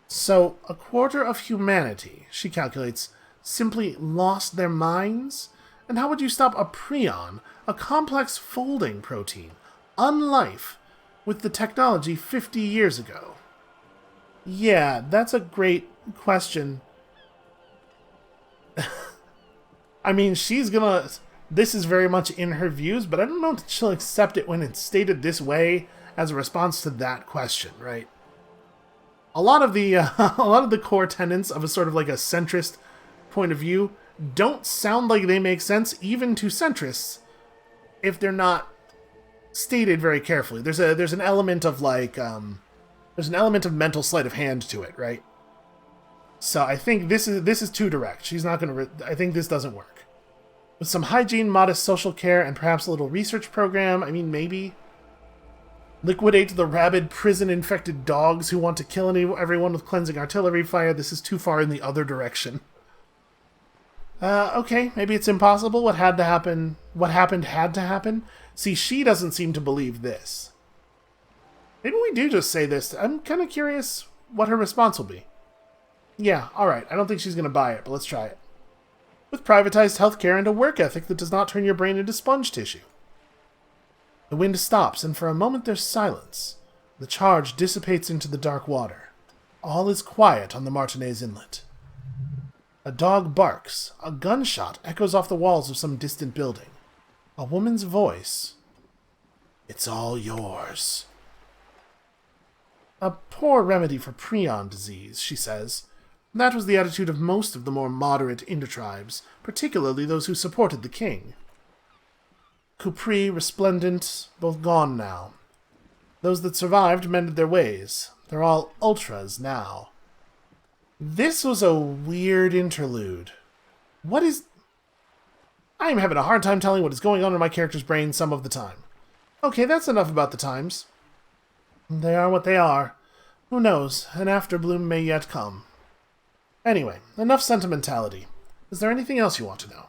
So, a quarter of humanity, she calculates, simply lost their minds? And how would you stop a prion, a complex folding protein, unlife, with the technology 50 years ago? Yeah, that's a great question. I mean, she's gonna... This is very much in her views, but I don't know if she'll accept it when it's stated this way as a response to that question, right? A lot of the core tenets of a sort of like a centrist point of view don't sound like they make sense even to centrists if they're not stated very carefully. There's an element of like there's an element of mental sleight of hand to it, right? So I think this is too direct. She's not going to. I think this doesn't work. With some hygiene, modest social care, and perhaps a little research program, I mean, maybe. Liquidate the rabid, prison-infected dogs who want to kill everyone with cleansing artillery fire. This is too far in the other direction. Okay, maybe it's impossible. What happened had to happen. See, she doesn't seem to believe this. Maybe we do just say this. I'm kind of curious what her response will be. Yeah, alright, I don't think she's going to buy it, but let's try it. With privatized healthcare and a work ethic that does not turn your brain into sponge tissue. The wind stops, and for a moment there's silence. The charge dissipates into the dark water. All is quiet on the Martinez Inlet. A dog barks. A gunshot echoes off the walls of some distant building. A woman's voice. It's all yours. A poor remedy for prion disease, she says. That was the attitude of most of the more moderate Indotribes, particularly those who supported the king. Capri, resplendent, both gone now. Those that survived mended their ways. They're all ultras now. This was a weird interlude. What is... I am having a hard time telling what is going on in my character's brain some of the time. Okay, that's enough about the times. They are what they are. Who knows, an afterbloom may yet come. Anyway, enough sentimentality. Is there anything else you want to know?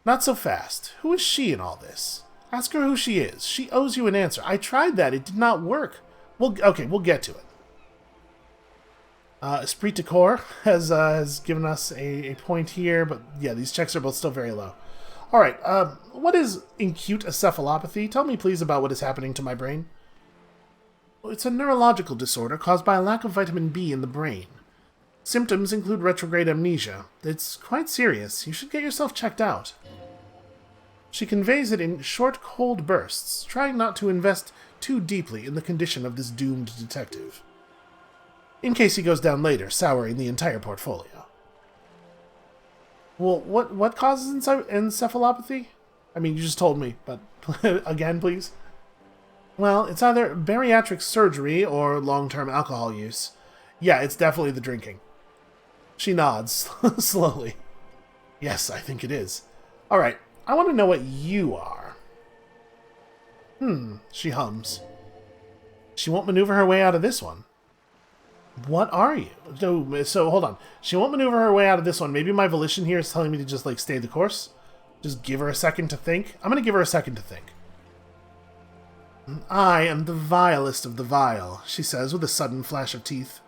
Not so fast. Who is she in all this? Ask her who she is. She owes you an answer. I tried that. It did not work. We'll get to it. Esprit de Corps has given us a point here, but yeah, these checks are both still very low. Alright, what is acute encephalopathy? Tell me please about what is happening to my brain. It's a neurological disorder caused by a lack of vitamin B in the brain. Symptoms include retrograde amnesia. It's quite serious. You should get yourself checked out. She conveys it in short, cold bursts, trying not to invest too deeply in the condition of this doomed detective, in case he goes down later, souring the entire portfolio. Well, what causes encephalopathy? I mean, you just told me, but again, please? Well, it's either bariatric surgery or long-term alcohol use. Yeah, it's definitely the drinking. She nods, slowly. Yes, I think it is. Alright, I want to know what you are. She hums. She won't maneuver her way out of this one. What are you? So, hold on. She won't maneuver her way out of this one. Maybe my volition here is telling me to just, like, stay the course? Just give her a second to think? I'm going to give her a second to think. I am the vilest of the vile, she says with a sudden flash of teeth.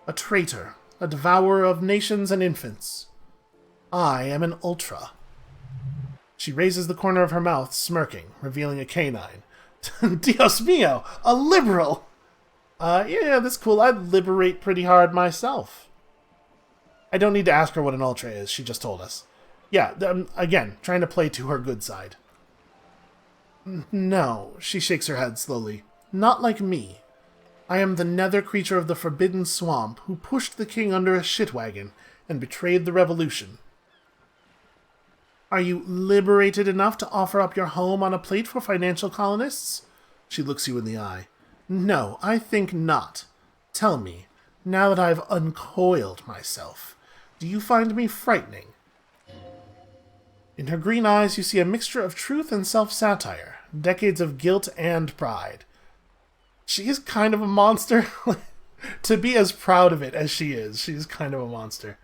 A traitor, a devourer of nations and infants. I am an ultra. She raises the corner of her mouth, smirking, revealing a canine. Dios mio, a liberal! Yeah, that's cool. I'd liberate pretty hard myself. I don't need to ask her what an ultra is, she just told us. Yeah, again, trying to play to her good side. No, she shakes her head slowly. Not like me. I am the nether creature of the forbidden swamp who pushed the king under a shit wagon and betrayed the revolution. Are you liberated enough to offer up your home on a plate for financial colonists? She looks you in the eye. No, I think not. Tell me, now that I've uncoiled myself, do you find me frightening? In her green eyes you see a mixture of truth and self-satire, decades of guilt and pride. She is kind of a monster. To be as proud of it as she is, she's kind of a monster.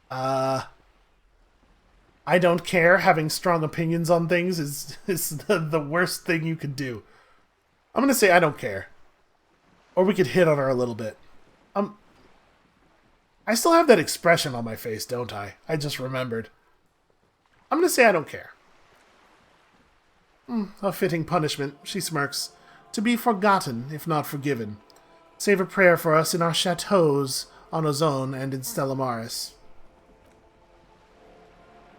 I don't care. Having strong opinions on things is the worst thing you could do. I'm going to say I don't care. Or we could hit on her a little bit. I still have that expression on my face, don't I? I just remembered. I'm going to say I don't care. A fitting punishment, she smirks. To be forgotten, if not forgiven. Save a prayer for us in our chateaus on Ozone and in Stella Maris.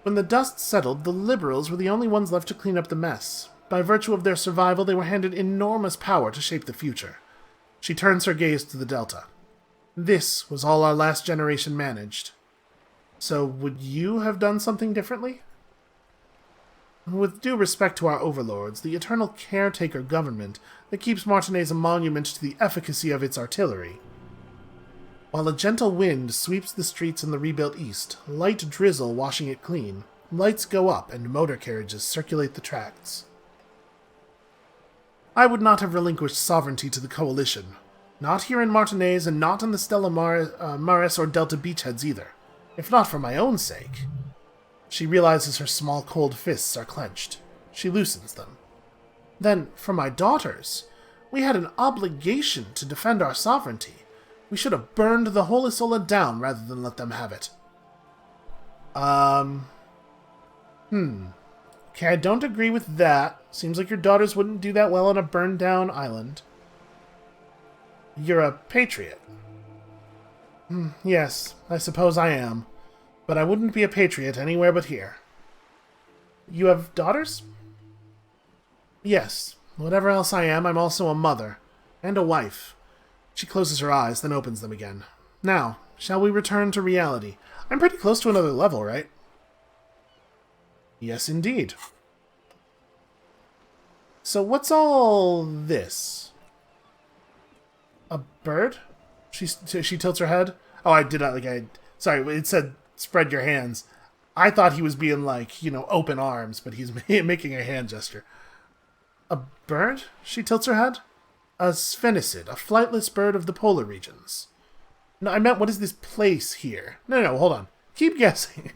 When the dust settled, the liberals were the only ones left to clean up the mess. By virtue of their survival, they were handed enormous power to shape the future. She turns her gaze to the Delta. This was all our last generation managed. So would you have done something differently? With due respect to our overlords, the eternal caretaker government that keeps Martinez a monument to the efficacy of its artillery. While a gentle wind sweeps the streets in the rebuilt east, light drizzle washing it clean, lights go up and motor carriages circulate the tracts. I would not have relinquished sovereignty to the coalition. Not here in Martinez and not in the Stella Maris or Delta beachheads either. If not for my own sake. She realizes her small cold fists are clenched. She loosens them. Then, for my daughters, we had an obligation to defend our sovereignty. We should have burned the Holy Sola down rather than let them have it. Okay, I don't agree with that. Seems like your daughters wouldn't do that well on a burned-down island. You're a patriot. Yes, I suppose I am. But I wouldn't be a patriot anywhere but here. You have daughters? Yes. Whatever else I am, I'm also a mother. And a wife. She closes her eyes, then opens them again. Now, shall we return to reality? I'm pretty close to another level, right? Yes, indeed. So what's all this? A bird? She tilts her head. Oh, I did not, sorry, it said spread your hands. I thought he was being like, open arms, but he's making a hand gesture. A bird? She tilts her head. A sphenicid, a flightless bird of the polar regions. No, I meant what is this place here? No, hold on. Keep guessing.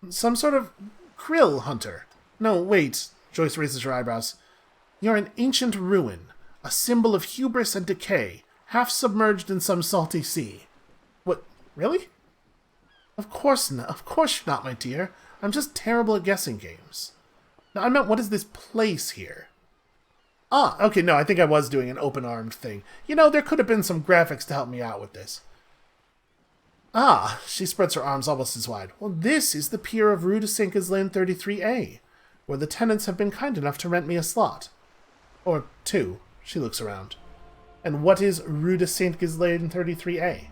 Some sort of krill hunter. No, wait. Joyce raises her eyebrows. You're an ancient ruin, a symbol of hubris and decay, half submerged in some salty sea. Really? Of course not. Of course not, my dear. I'm just terrible at guessing games. No, I meant, what is this place here? Ah, okay, no, I think I was doing an open-armed thing. You know, there could have been some graphics to help me out with this. Ah, she spreads her arms almost as wide. Well, this is the pier of Rue de Saint-Ghislain 33A, where the tenants have been kind enough to rent me a slot. Or two. She looks around. And what is Rue de Saint-Ghislain 33A?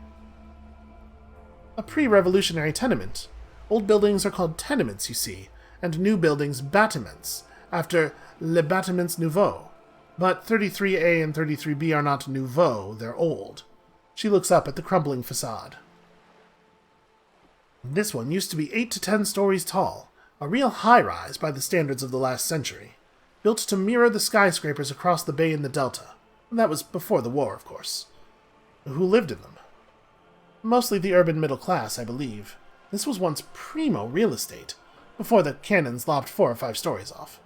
A pre-revolutionary tenement. Old buildings are called tenements, you see, and new buildings bâtiments, after les bâtiments nouveaux. But 33A and 33B are not nouveaux, they're old. She looks up at the crumbling facade. This one used to be 8 to 10 stories tall, a real high-rise by the standards of the last century, built to mirror the skyscrapers across the bay in the Delta. That was before the war, of course. Who lived in them? Mostly the urban middle class, I believe. This was once primo real estate, before the cannons lopped 4 or 5 stories off.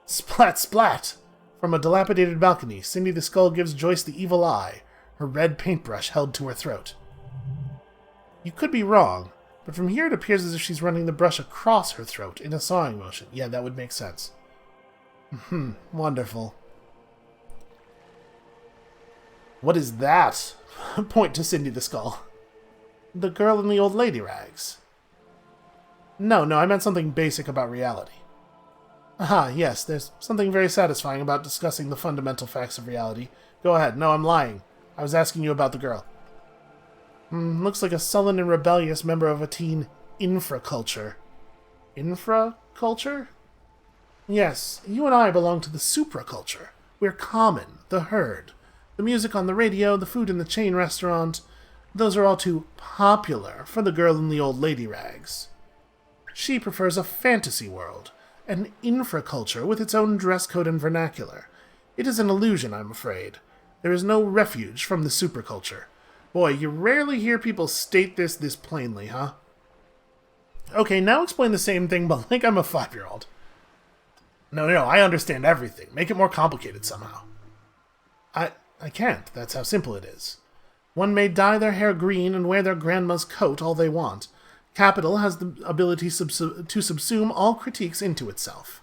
Splat, splat! From a dilapidated balcony, Cindy the Skull gives Joyce the evil eye, her red paintbrush held to her throat. You could be wrong, but from here it appears as if she's running the brush across her throat in a sawing motion. Yeah, that would make sense. Wonderful. What is that? Point to Cindy the Skull. The girl in the old lady rags. No, I meant something basic about reality. Aha, yes, there's something very satisfying about discussing the fundamental facts of reality. Go ahead. No, I'm lying. I was asking you about the girl. Looks like a sullen and rebellious member of a teen infraculture. Infraculture? Yes, you and I belong to the supraculture. We're common, the herd. The music on the radio, the food in the chain restaurant, those are all too popular for the girl in the old lady rags. She prefers a fantasy world, an infraculture with its own dress code and vernacular. It is an illusion, I'm afraid. There is no refuge from the superculture. Boy, you rarely hear people state this plainly, huh? Okay, now explain the same thing, but like I'm a 5-year-old. No, I understand everything. Make it more complicated somehow. I can't. That's how simple it is. One may dye their hair green and wear their grandma's coat all they want. Capital has the ability to subsume all critiques into itself.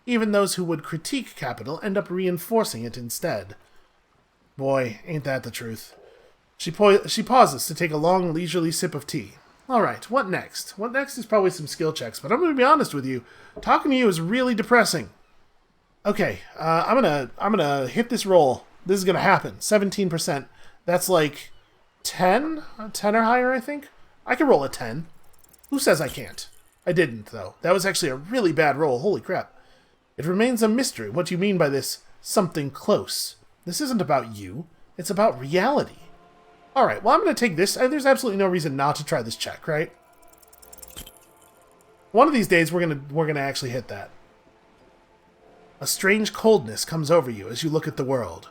Even those who would critique capital end up reinforcing it instead. Boy, ain't that the truth. She pauses to take a long, leisurely sip of tea. Alright, what next? What next is probably some skill checks, but I'm going to be honest with you. Talking to you is really depressing. Okay, I'm gonna hit this roll. This is going to happen. 17%. That's like 10? 10 or higher, I think? I can roll a 10. Who says I can't? I didn't, though. That was actually a really bad roll. Holy crap. It remains a mystery what you mean by this something close. This isn't about you. It's about reality. Alright, well, I'm going to take this. There's absolutely no reason not to try this check, right? One of these days, we're gonna actually hit that. A strange coldness comes over you as you look at the world.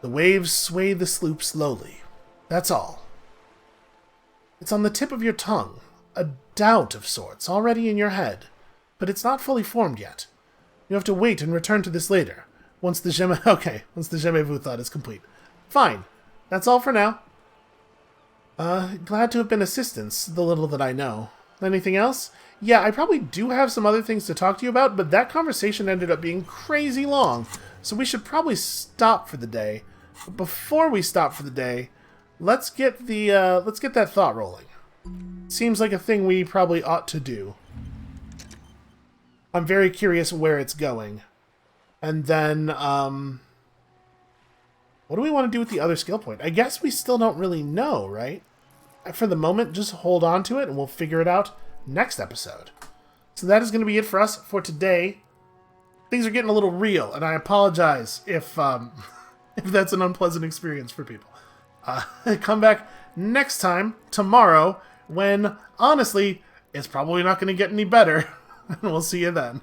The waves sway the sloop slowly. That's all. It's on the tip of your tongue. A doubt of sorts, already in your head. But it's not fully formed yet. You have to wait and return to this later. Once the jamais vu thought is complete. Fine. That's all for now. Glad to have been assistance, the little that I know. Anything else? Yeah, I probably do have some other things to talk to you about, but that conversation ended up being crazy long, so we should probably stop for the day. But before we stop for the day, let's get that thought rolling. Seems like a thing we probably ought to do. I'm very curious where it's going. And then, what do we want to do with the other skill point? I guess we still don't really know, right? For the moment, just hold on to it and we'll figure it out next episode. So that is going to be it for us for today. Things are getting a little real, and I apologize if that's an unpleasant experience for people. Come back next time, tomorrow, when, honestly, it's probably not going to get any better. And we'll see you then.